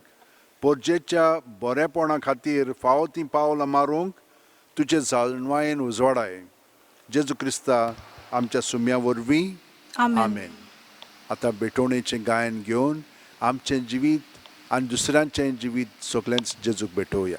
परजेच्या बरेपणा खातीर फावो तीं पावलां मारूंक तुजे जाणवायेन उजवाडाय. जेजू क्रिस्ता आमच्या सुम्या वरवीं आमेन. आतां बेटोणेचें गायन घेवन आमचें जिवीत आनी दुसऱ्यांचें जिवीत सगळेंच जेजूक भेटोवया.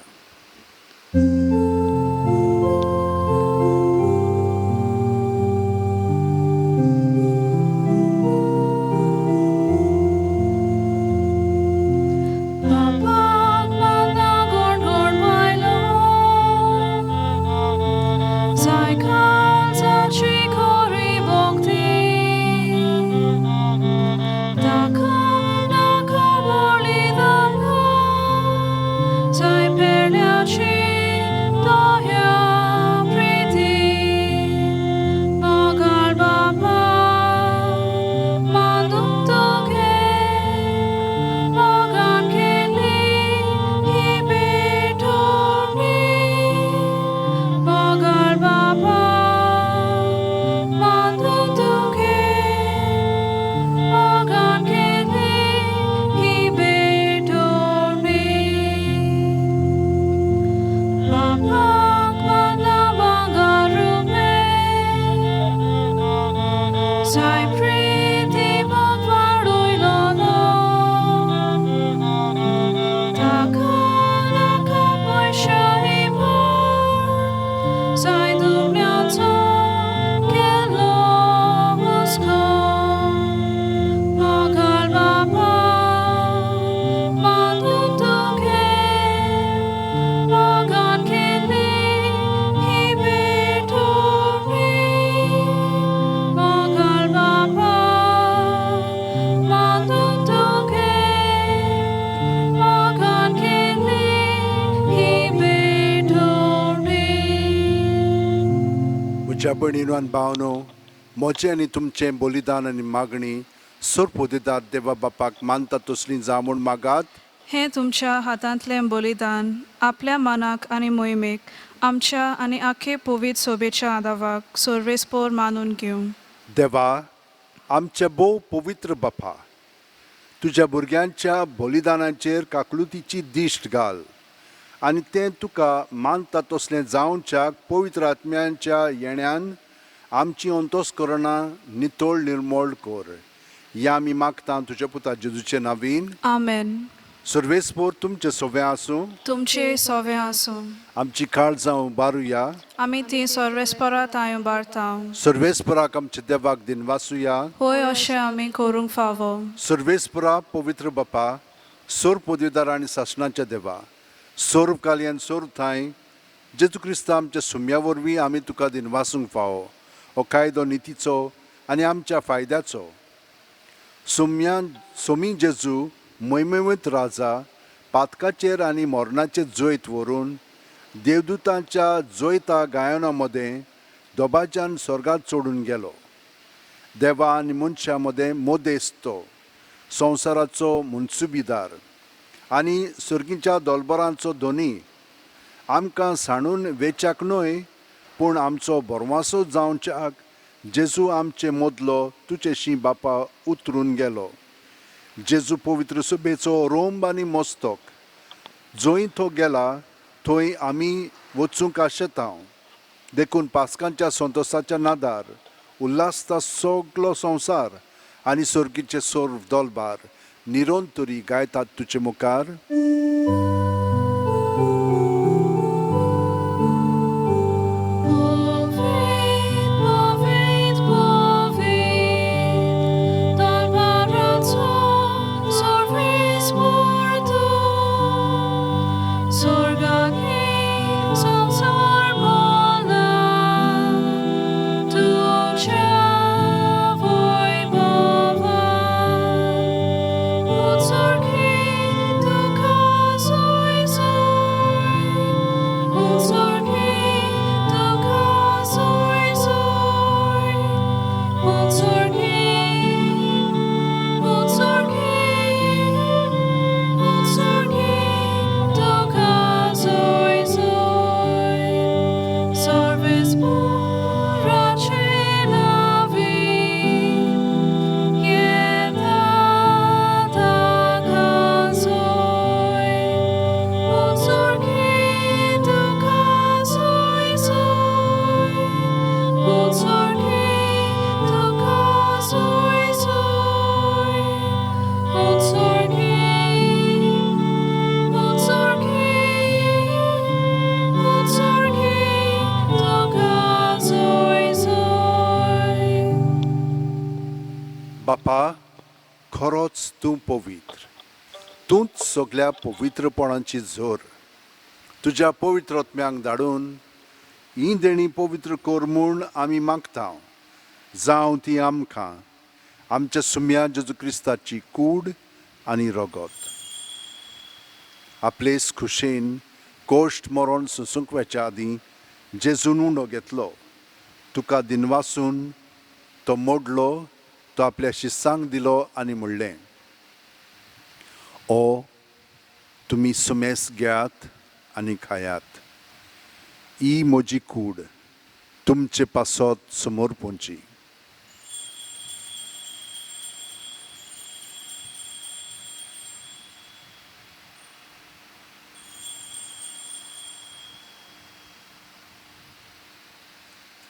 म्हज्या भयणीनो आनी भावनो, म्हजें आनी तुमचें बलिदान आनी मागणी सोरपोदेदार देवा बापाक मानता तसलीं जा म्हूण मागात. हें तुमच्या हातांतलें बलिदान आपल्या मनाक आनी मोहिमेक आमच्या आनी आख्खे पवित्र सोबेच्या आदावाक सर्वेस्पोर मानून घेवं. देवा, आमच्या भोव पवित्र बापा, तुज्या भुरग्यांच्या बलिदानाचेर काकलुतीची दिश्ट घाल आनी तें तुका मानता तसलें जावच्याक पवित्र आत्म्यांच्या येण्यान आमची अंतस्करणां नितळ निर्मळ कर. या आमी मागता तुज्या पुता जेजूचे नांवीन. आमेन. सर्वेस्पोर तुमचे सोवे आसूं. तुमचे सोवे आसूं. आमची काळजां उबारुया. आमी ती सर्वेस्परांत उबारता. सर्वेस्पराक आमच्या देवाक दिनवासुया. होय अशें आमी करूंक फावो. सर्वेस्परा पवित्र बापा, सोरपोदेदार आनी सासणाच्या देवा, सोर्व कालयान सोर्व थाय जेजू क्रिस्ता आमच्या सुम्या वरवीं आमी तुका दिनवासूंक फावो. हो कायदो नितीचो आनी आमच्या फायद्याचो. सोमी जेजू मोहिमेंत राजा पातकाचेर आनी मोरणाचे जैत व्हरून देवदूतांच्या जैता गायना मदें दोबाज्यान स्वर्गांत चडून गेलो. देवा आनी मनशां मदें मोदेस्तो, संवसाराचो मुन्सुबीदार आनी सर्गीच्या दोलबरांचो धोनी, आमकां सांडून वेचाक न्हय पूण आमचो बोरवासो जावच्याक जेजू आमचे मोदलो तुजेशी बापा उतरून गेलो. जेजू पवित्र सुबेचो रोंब आनी मस्तक जंय तो गेला थंय आमी वचूंक आशेता देखून पास्कांच्या संतोसाच्या नादार उल्हासता सगलो संवसार आनी सर्गीचे सोर दोलबार निरोंतरी गायतात तुजे मुखार. बापा, खरोच तूं पवित्र, तूंच सगळ्या पवित्रपणाची झोर. तुज्या पवित्र आत्म्यांक धाडून ही देणी पवित्र कर म्हूण आमी मागता. जावं ती आमकां आमच्या सुम्या जेजू क्रिस्ताची कूड आनी रगत. आपलेच खुशेन गोश्ट मरण सुसूंक वच्या आदीं जेजून उंडो घेतलो. तुका दिनवासून तो मोडलो, तो आपल्या शिस्सांक दिलो आनी म्हणलें, ओ तुमी सुमेस घेयात आनी खायात. ही म्हजी कूड तुमचे पासत समोर पोंची.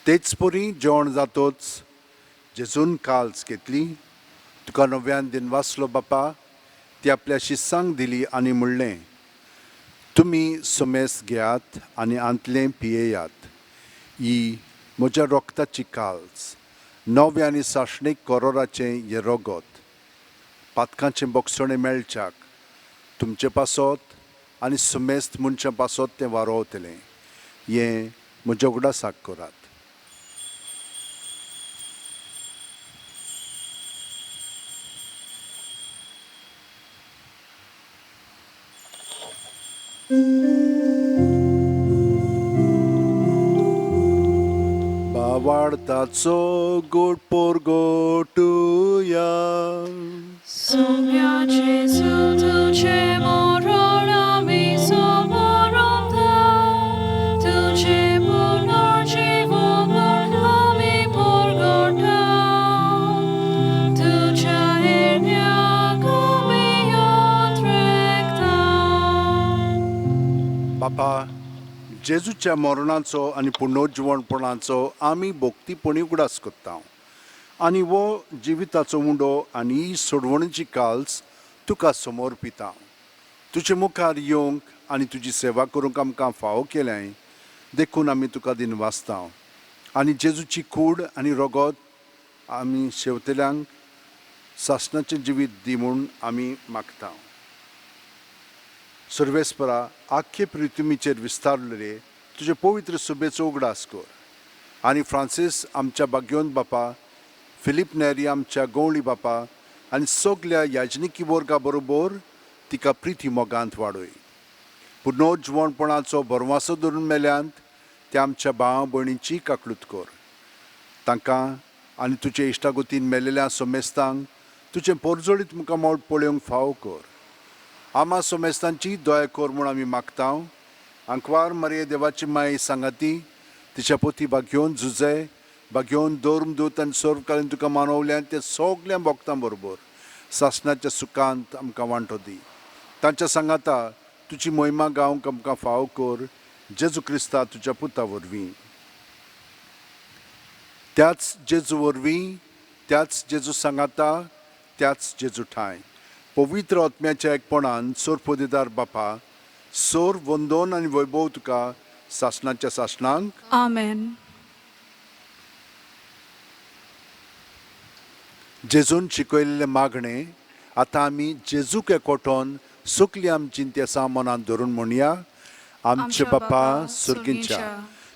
तेच परी जेवण जातोच जेजून काल्स घेतली. तुका नव्यान दिनवासलो बापा, ती आपल्या शिस्सांक दिली आनी म्हणलें, तुमी सुमेस घेयात आनी आंतलें पियेयात. ही म्हज्या रोगताची काल्स, नवे आनी साशणीक करोराचें हें रगत. पातकांचें बोगसणें मेळच्याक तुमचे पासत आनी सुमेस्त मनशां पासत तें वारोवतलें. हें म्हज्या उगडासाक करात. बावार्ताचो गोड पोरगोटुया. Soumia Jesu tuce moron ami somorom dał, tuce ponor żywonor ami porgotał, tucia herniago mi odrektał. बापा, जेजूच्या मरणाचो आनी पुनर्जीवणपणाचो आमी भोक्तीपणी उगडास करता. आनी वो जिविताचो उंडो आनी ही सोडवणेची काल्स तुका समोर पिता. तुजे मुखार येवंक आनी तुजी सेवा करूंक आमकां फावो केलें देखून आमी तुका दिनवासता. आनी जेजूची कूड आनी रगत आमी शेवतेल्यांक सासणाचें जिवीत दी म्हूण आमी मागता. सर्वेस्परा, आख्खे पृथ्वीचेर विस्तारलेले तुजे पवित्र सुबेचो उगडास कर. आनी फ्रांसीस आमच्या भाग्योन बापा, फिलीप नेरी आमच्या गवळी बापा आनी सगल्या याजनिकी वर्गा बरोबर तिका प्रिती मोगांत वाडय. पुनर्जीवणपणाचो भरवासो धरून मेल्यांत त्या आमच्या भावा भयणीची काकलूत कर. तांकां आनी तुजे इश्टागोतीन मेलेल्या सोमेस्तांक तुजें पोरजोळीत मुखार मोड पळोवंक फावो कर. आमा सोमेस्तांची दया कर म्हूण आमी मागता. आंकवार मारये देवाची माय सांगाती, तिच्या पोती भाग्योन झुजे, भाग्योन दोर्म दूत आनी सर्वकालीन तुका मानवल्यान ते सगल्या भक्तां बरोबर सासणाच्या सुखांत आमकां वांटो दी. तांच्या सांगाता तुजी मोहिमा गावंक आमकां फाव कर, जेजू क्रिस्ता तुज्या पुता वरवीं. त्याच जेजू वरवीं, त्याच जेजू सांगाता, त्याच जेजू ठाय पवित्र आत्म्याच्या एकपणान सोर पोदेदार बापा, सोर वंदन आनी वैभव तुका सासणाच्या सासणांक. आमेन. जेजून शिकयलेले मागणे आतां आमी जेजूक एकवटोन सुकली आमची इंतेसां मनान धरून म्हणया. आमचे बापा सुर्गींच्या,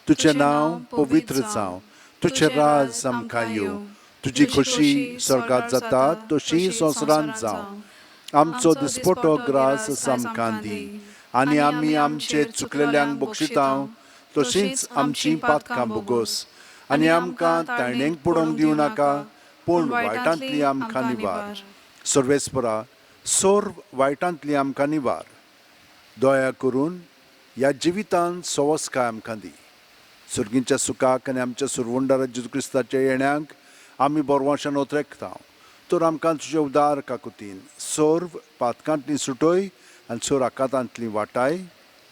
तुजें नांव पवित्र जावं, तुजें राज आमकां येवं, तुजी खुशी स्वर्गांत जाता तशी संवसारांत जावं. आमचो दिसपटो ग्रास आमकां दी, आनी आमी आमचे चुकलेल्यांक बक्षितांव तशींच आमची पातकां बोगोस, आनी आमकां तायणेक पडोवंक दिवं नाका, पूण वायटांतली आमकां निवार. सर्वेस्परा, सोर वायटांतली आमकां निवार. दया करून ह्या जिवितांत सवस्काय आमकां दी. सुर्गींच्या सुखाक आनी आमच्या सुरवंडारा जेजू क्रिस्ताच्या येण्याक आमी बोरवांशान ओतरेकता. तर आमकां तुजे उदार काकुतीन सोर पातकांतली सुटय आनी सोर आकांतांतली वाटाय.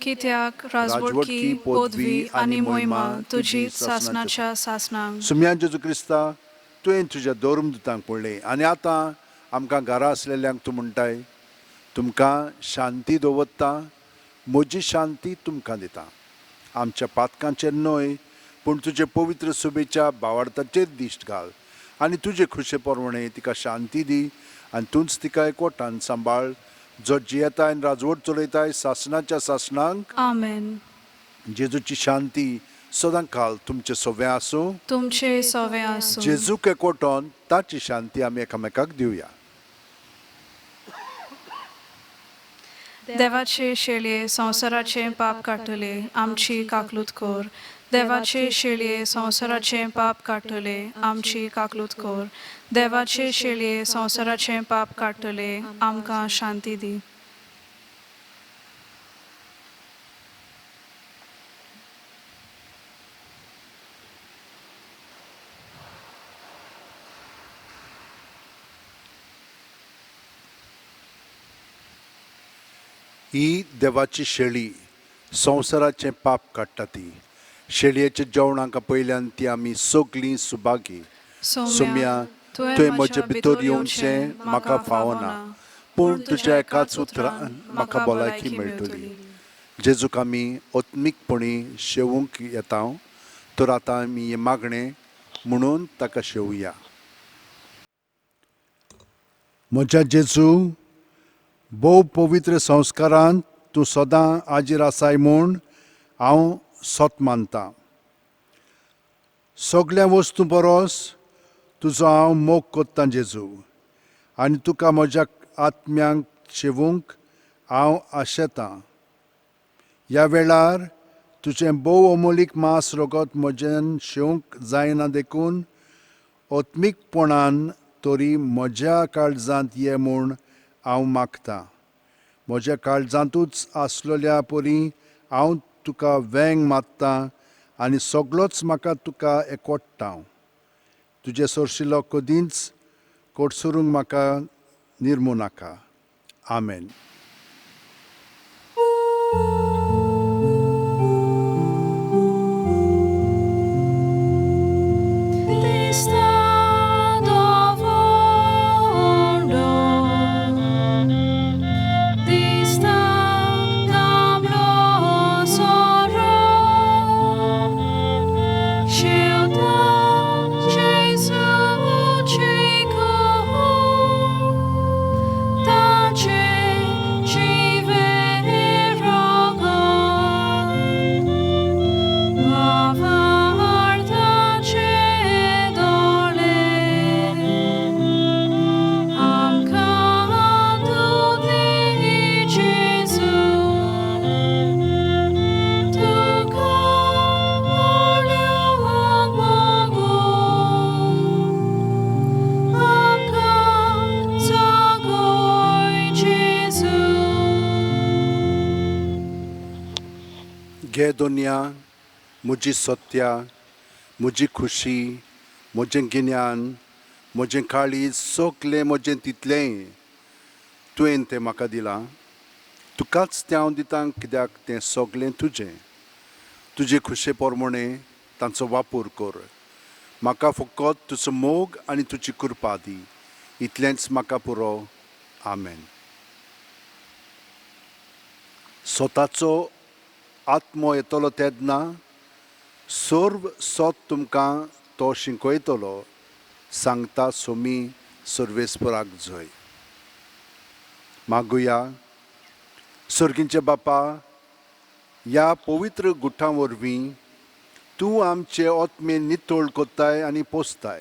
कित्याक राजवटकी, पदवी आनी मोहिमा तुजी सासणाच्या सासणांक. सुम्या जेजू क्रिस्ता, तुवें तुज्या दोरमदुतांक पडले आनी आतां आमकां घरा आसलेल्यांक तूं म्हणटाय, तुमकां शांती दवरता, म्हजी शांती तुमकां दिता. आमच्या पातकांचेर न्हय, पूण तुजे पवित्र सुबेच्या भावार्थाचेर दिश्ट घाल, आनी तुजे खुशे परवणे तिका शांती दी, आनी तूंच तिका एकवटान सांबाळ, जो जियेताय आनी राजवट चलयताय सासणाच्या सासणांक. आमेन. जेजूची शांती सदां काल तुमचे सोवे आसूं. तुमचे सोवे आसूं. जेजूक एकवटोन ताची शांती आमी एकामेकाक दिवया. देवाचे शेळये संवसाराचे पाप काडटले, आमची काकलूत कोर. देवाचे शेळये संवसाराचे पाप काडटले, आमची काकलूत कोर. देवाचे शेळये संवसाराचे पाप काडटले, आमकां शांती दी. ही देवाची शेळी संवसाराचें पाप काडटा ती. शेळयेच्या जेवणाक पयल्यान ती आमी सगलीं सुभागी. सुम्या, तुवें म्हजे भितर येवचें म्हाका फावना, पूण तुज्या एकाच उतरान म्हाका भलायकी मेळटली. जेजूक आमी आत्मीकपणी शेवूंक येता, तर आतां आमी हे मागणें म्हणून ताका शेवया. म्हज्या जेजू, भोव पवित्र संस्कारांत तूं सदां हाजीर आसाय म्हूण हांव सोत मानतां. सगळ्या वस्तू परस तुजो हांव मोग कोत्तां जेजू, आनी तुका म्हज्या आत्म्यांक शेवूंक हांव आशेतां. ह्या वेळार तुजें भोव अमोलीक मांस रगत म्हज्यान शेवंक जायना देखून आत्मीकपणान तरी म्हज्या काळजांत ये म्हूण हांव मागतां. म्हज्या काळजांतूच आसलेल्या परी हांव तुका वेंग मात्तां आनी सगळोच म्हाका तुका एकवटता. तुजे सोरशिल्लो कदींच कोडसरूंक म्हाका निर्मू नाका. आमेन. घे दुनिया म्हजी सत्या, म्हजी खुशी, म्हजें गिन्यान, म्हजें काळीज सोकलें म्हजें तितलें तुवें तें म्हाका दिलां. तुकाच तें हांव दितां कित्याक तें सोगलें तुजें. तुजे खुशे पोरमोणे तांचो वापर कर. म्हाका फकत तुजो मोग आनी तुजी कृपा दी. इतलेंच म्हाका पुरो. आमेन. स्वताचो आत्मो येतलो तेन्ना सर्व सोत तुमकां तो शिकयतलो, सांगता सोमी सर्वेस्पराक जय. मागुया. सर्गींचे बापा, ह्या पवित्र गुठां वरवीं तूं आमचे ओतमे नितळ कोत्ताय आनी पोसताय.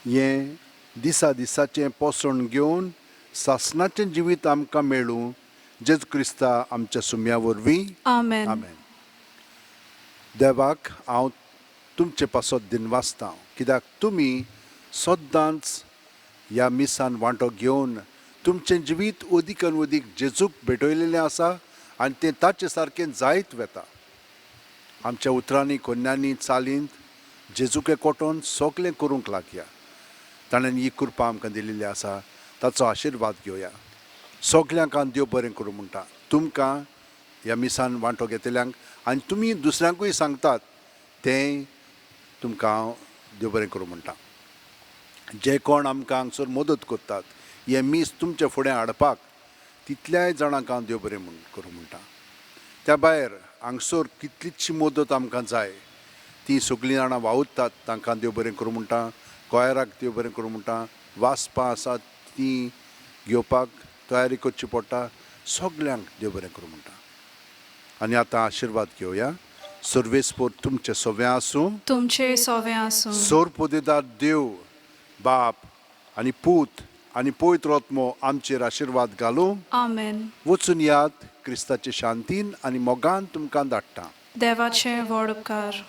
हें दिसा दिसाचें पोसण घेवन सासणाचें जिवीत आमकां मेळूं. जेजू क्रिस्ता आमच्या सुम्या वरवीं. आमेन. आमेन. देवाक हांव तुमचे पासत दिनवासतां कित्याक तुमी सदांच ह्या मिसान वांटो घेवन तुमचें जिवीत अदीकान अदीक जेजूक भेटयलेलें आसा आनी तें ताचे सारकें जायत वेता. आमच्या उतरांनी कोन्यांनी चालींत जेजूक एकवटोन सगलें करूंक लागया. ताणें ही कृपा आमकां दिलेली आसा, ताचो आशिर्वाद घेवया. सगल्यांक हांव देव बरें करूं म्हणटा. तुमकां ह्या मिसान वांटो घेतल्यांक आनी तुमी दुसऱ्यांकूय सांगतात तें तुमकां हांव देव बरें करूं म्हणटा. जे कोण आमकां हांगसर मदत करतात हें मीस तुमचे फुडें हाडपाक तितल्याय जाणांक हांव देव बरें करूं म्हणटा. त्या भायर हांगसर कितलीशी मदत आमकां जाय ती सगळीं जाणां वावुरतात तांकां देव बरें करूं म्हणटा. गोंयराक देव बरें करूं म्हणटा. वाचपां आसात तीं घेवपाक तयारी करची पडटा. सगल्यांक देव बरें करूं म्हणटा. आनी आतां आशिर्वाद घेवया. सर्वेस्पर तुमचे सोवें आसूं. तुमचे सोवें आसूं. सोर पोदेदार देव बाप आनी पूत आनी पवित्र आत्मो आमचेर आशिर्वाद घालूं. आमेन. वचून यात क्रिस्ताचे शांतीन आनी मोगान तुमकां धाडटा. देवाचे व्हड उपकार.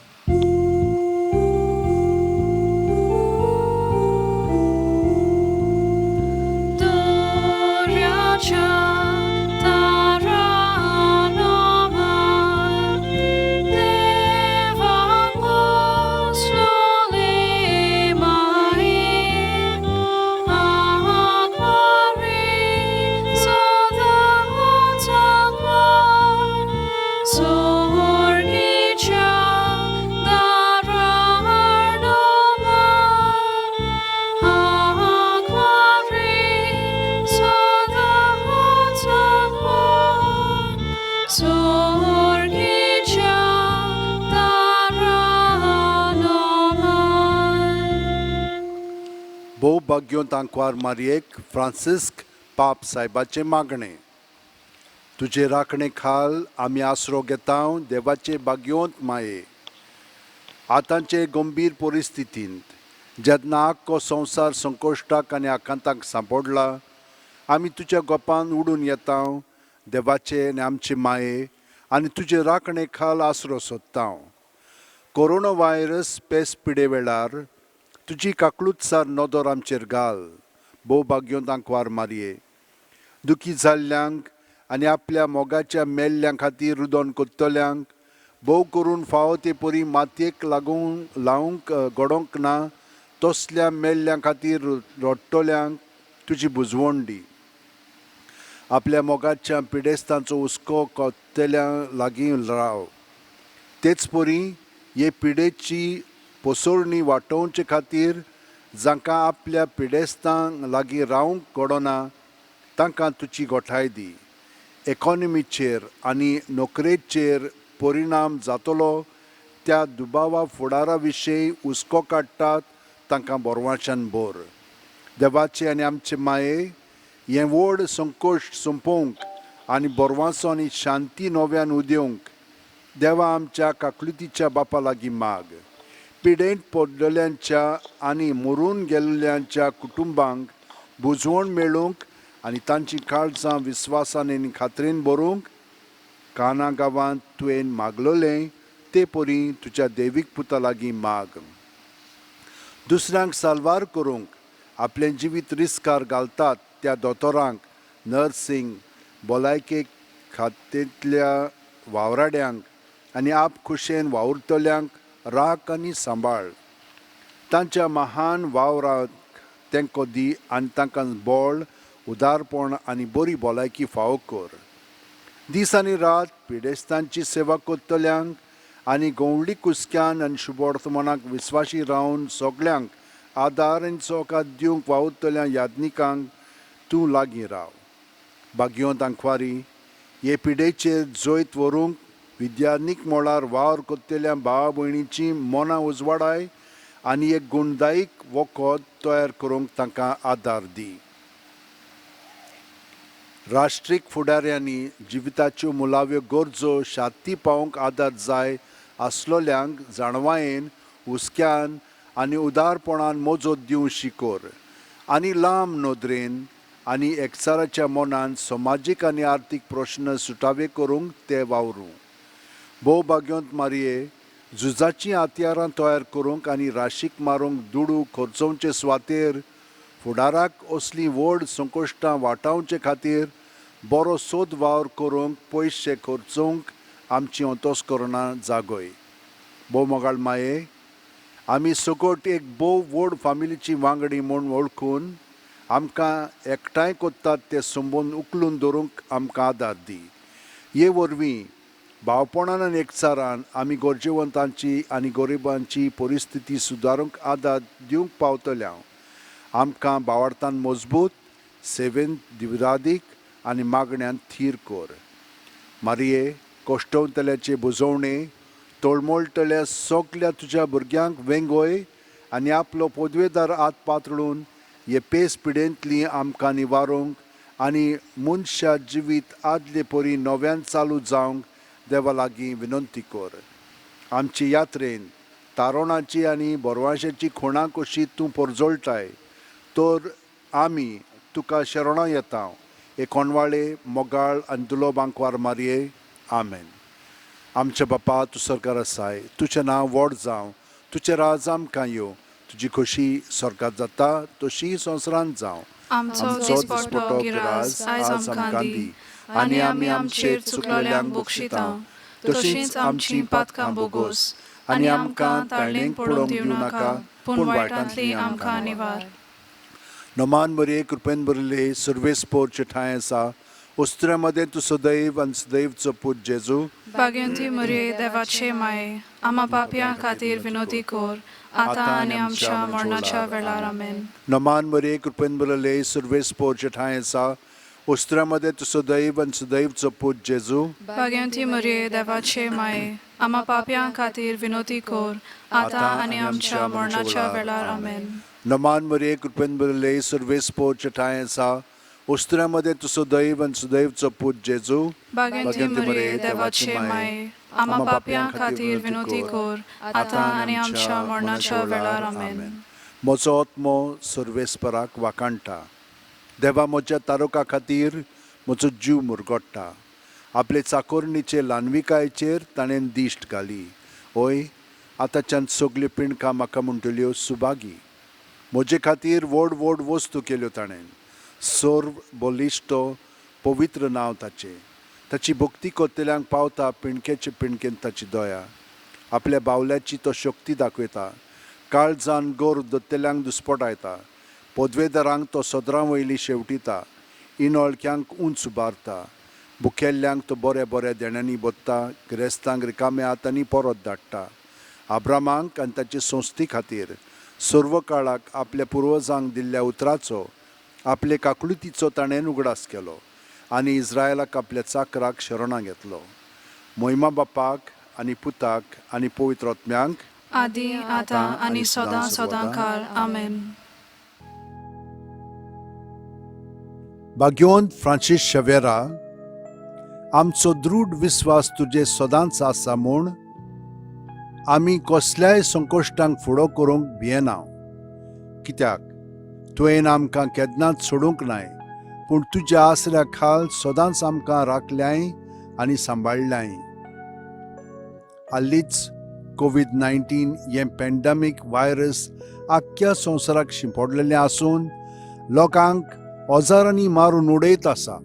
भोव भाग्योंत आंकवार मारयेक फ्रांसिस्क पाप सायबाचें मागणें. तुजे राखणे खाल आमी आसरो घेतां देवाचे भाग्योंत माये. आतांचे गंभीर परिस्थितींत जेन्ना आख्खो संवसार संकोश्टाक आनी आकांताक सांपडला आमी तुज्या गोपान उडून येता देवाचे आनी आमचे माये आनी तुजे राखणे खाल आसरो सोदता. कोरोना व्हायरस पेस पिडे वेळार तुजी काकलूतसार नदर आमचेर घाल. भोव भाग्योंत आंकवार मारये. दुखी जाल्ल्यांक आनी आपल्या मोगाच्या मेल्ल्यां खातीर रुदन कोत्तल्यांक भोव करून फावो ते परी मातयेक लावूंक घडोवंक ना तसल्या मेल्ल्यां खातीर रडटल्यांक तुजी बुजवण दी. आपल्या मोगाच्या पिडेस्तांचो हुस्को कोत्तेल्यां लागीं राव. तेच परी हे पिडेची पोसोळणी वांटोवचे खातीर जांकां आपल्या पिडेस्तांक लागीं रावंक घडोना तांकां तुजी गोठाय दी. इकॉनॉमीचेर आनी नोकरेचेर परिणाम जातलो त्या दुबावा फुडारा विशीं हुस्को काडटात तांकां बोरवांच्यान बोर. देवाचे आनी आमचे माये हें व्हड संकोश्ट सोंपोवंक आनी बोरवांचो आनी शांती नव्यान उदेवंक देवा आमच्या काकलुतीच्या बापा लागीं माग. पिडेंत पडलेल्यांच्या आनी मरून गेल्ल्यांच्या कुटुंबांक बुजवण मेळूंक आनी तांची काळजां विस्वासान आनी खात्रेन भरूंक काना गांवांत तुवें मागलोलें ते परी तुज्या देवीक पुता लागीं माग. दुसऱ्यांक साल्वार करूंक आपलें जिवीत रिस्कार घालतात त्या दोतोरांक, नर्सींक, भलायके खात्यांतल्या वावराड्यांक आनी आप खुशेन वावुरतल्यांक राख आनी सांबाळ. तांच्या महान वावराक तेंको दी आनी तांकां बळ उदारपण आनी बरी भलायकी फावो कर. दीस आनी रात पिडेस्तांची सेवा कोत्तल्यांक आनी गवंडली कुसक्यान आनी शुभवर्तमानाक विस्वाशी रावन सगळ्यांक आदार आनी सवकात दिवंक वावुरतल्या याज्ञिकांक तूं लागीं राव. भाग्योंत आंखवारी हे पिडेचेर जैत व्हरूंक विद्यार्थीक मोळार वावर कोत्तेल्या भावा भयणींची मनां उजवाडाय आनी एक गुणदायीक वखद तयार करूंक तांकां आदार दी. राष्ट्रीक फुडाऱ्यांनी जिविताच्यो मुलाव्यो गरजो शांती पावोवंक आदार जाय आसलोल्यांक जाणवायेन हुस्क्यान आनी उदारपणान मोजत दिवंक शिकोर आनी लांब नदरेन आनी एकचाराच्या मनान समाजीक आनी आर्थीक प्रश्न सुटावे करूंक ते वावरूं. भोव भाग्योंत मारये झुजाचीं हातयारां तयार करूंक आनी राशीक मारूंक दुडू खर्चोवचे सुवातेर फुडाराक असलीं व्हड संकश्टां वाटावचे खातीर बरो सोद वावर करूंक पयशे खर्चोवंक आमची अंतस्करणां जागोय. भोव मोगाळ माये, आमी सकट एक भोव व्हड फामिलीची वांगडी म्हूण वळखून आमकां एकठांय कोत्तात ते संबंद उखलून दवरूंक आमकां आदार दी. हे वरवीं भावपणान आनी एकचारान आमी गरजेवंतांची आनी गरिबांची परिस्थिती सुदारूंक आदार दिवंक पावतल्या आमकां भावार्थान मजबूत, सेवेंत दिवरादीक आनी मागण्यांत थीर कर. मारये, कोश्टवतल्याचे बुजवणे तळमळटल्या सगल्या तुज्या भुरग्यांक वेंगोय आनी आपलो पदवेदार हात पातळून हे पेस पिडेंतली आमकां निवारूंक आनी मनशा जिवीत आदले परी नव्यान चालू जावंक देवा लागीं विनंती कर. आमचे यात्रेन तारुणाची आनी बोरवाशाची खुणां कशी तूं परजळटाय तर आमी तुका शरणां येता. हे कोणवाळे मोगाळ आनी दुलोब आंकवार मारये. आमेन. आमचे बापा तूं सरकार आसाय, तुजें नांव व्हड जावं, तुजें राज आमकां येवं, तुजी खोशी स्वर्गांत जाता तशी संवसारांत जावं. आमचो दिसपट्टो गिरास आयज आमकां दी आनी आमी आमचेर चुकलोल्यांक बक्षिता तशींच आमचीं पातकां बोगोस आनी आमकां ताळणेक पडोवंक दिवं नाका पूण वायटांतली आमकां निवार. नमान मरे कृपेन भरले सर्वेस्पोरचे ठांय आसा उस्त्र्यामध्ये तूं सदैव आनी सदैवचो पूत जेजू. भाग्यवंती मरिये देवाचे माये, आम्हा पापयां खातीर विनोदी कर आतां आनी आमच्या मरणाच्या वेळार. आमेन. नमान मरे कृपेन भरले सर्वेस्पोरचे ठांय आसा उस्त्र्यामध्ये तूं सदैव आनी सदैवचो पूत जेजू. भाग्यवंती मरिये देवाचे माये, आम्हा पापयां खातीर विनोदी कर आतां आनी आमच्या मरणाच्या वेळार. आमेन. नमान मरे कृपेन भरले सर्वेस्पोरचे ठांय आसा उस्त्र्यामध्ये तूं सदैव आनी सदैवचो पूत जेजू. भाग्यवंती मरिये देवाचे माये, आम्हा पापयां खातीर विनोदी कर आतां आनी आमच्या मरणाच्या वेळार. आमेन. म्हजो आत्मो सर्वेस्पराक वाकाणटा. देवा म्हज्या तारुका खातीर म्हजो जीव मुरगोडटा. आपले चाकोरणीचे ल्हानविकायेचेर ताणें दिश्ट घाली. ओय, आतांच्यान सगल्यो पिणकां म्हाका म्हणटल्यो सुभागी. म्हजे खातीर व्हड व्हड वस्तू केल्यो ताणें. सर्व बलिश्टो पवित्र नांव ताचें. ताची भक्ती कोत्तेल्यांक पावता पिणकेचे पिणकेन ताची दया. आपल्या बावल्याची तो शक्ती दाखयता. काळजान गोर दोत्तेल्यांक दुस्पटायता. पदवेदारांक तो सदरां वयली शेवटिता. इनोळक्यांक उंच उबारता. भुकेल्ल्यांक तो बऱ्या बऱ्या देण्यांनी बोत्ता. गिरेस्तांक रिकाम्या हातांनी परत धाडटा. आब्रामांक आनी ताचे संस्थी खातीर सर्व काळाक आपल्या पुर्वजांक दिल्ल्या उतराचो आपले काकुळतीचो ताणें उगडास केलो आनी इस्रायलाक आपल्या चाकराक शरणां घेतलो. मोहिमा बापाक आनी पुताक आनी पवित्र आत्म्यांक आदी आतां आनी सदां सदां काळ. आमेन. भाग्यवंत फ्रांसीस शेवेरा, आमचो दृढ विस्वास तुजे सदांच आसा म्हूण आमी कसल्याय संकश्टांक फुडो करूंक भियेना. कित्याक तुवें आमकां केन्नाच सोडूंक नाय पूण तुज्या आसऱ्या खाल सदांच आमकां राखल्याय आनी सांबाळल्याय. हालींच कोविड-19 हें पॅन्डेमीक वायरस आख्ख्या संवसाराक शिंपडलेलें आसून लोकांक ओजारांनी मारून उडयत आसा.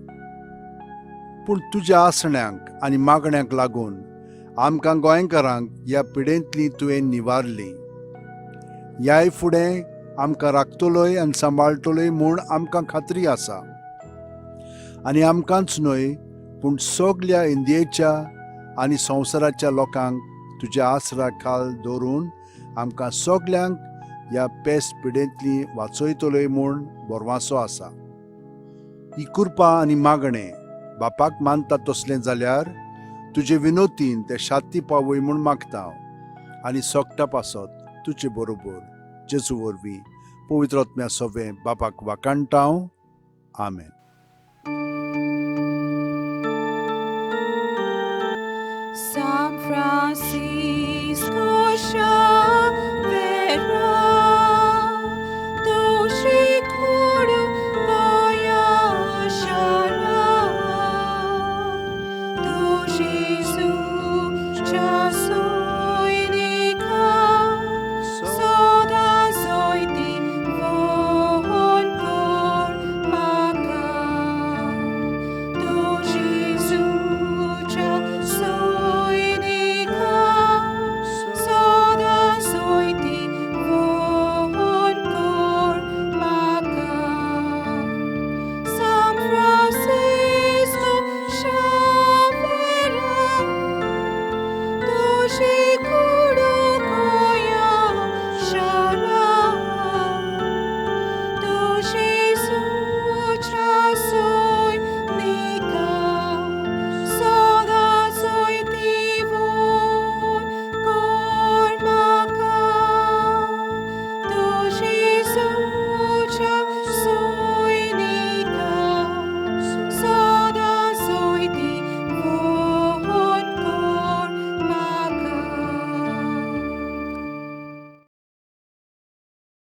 पूण तुज्या आसण्यांक आनी मागण्यांक लागून आमकां गोंयकारांक ह्या पिडेंतली तुवें निवारली. ह्याय फुडें आमकां राखतलोय आनी सांबाळटलोय म्हूण आमकां खात्री आसा. आनी आमकांच न्हय पूण सगल्या इंडियेच्या आनी संवसाराच्या लोकांक तुज्या आसरा खाल दवरून आमकां सगल्यांक ह्या पेस्त पिडेंतली वाचयतलोय म्हूण बोरवांसो आसा. ही कृपा आनी मागणें बापाक मानता तसलें जाल्यार तुजे विनोतीन ते शांती पावय म्हूण मागता हांव. आनी सोगटा पासत तुजे बरोबर जेजू वरवीं पवित्र आत्म्या सोबे बापाक वाकाणटा हांव. आमेन. San Francisco Xavier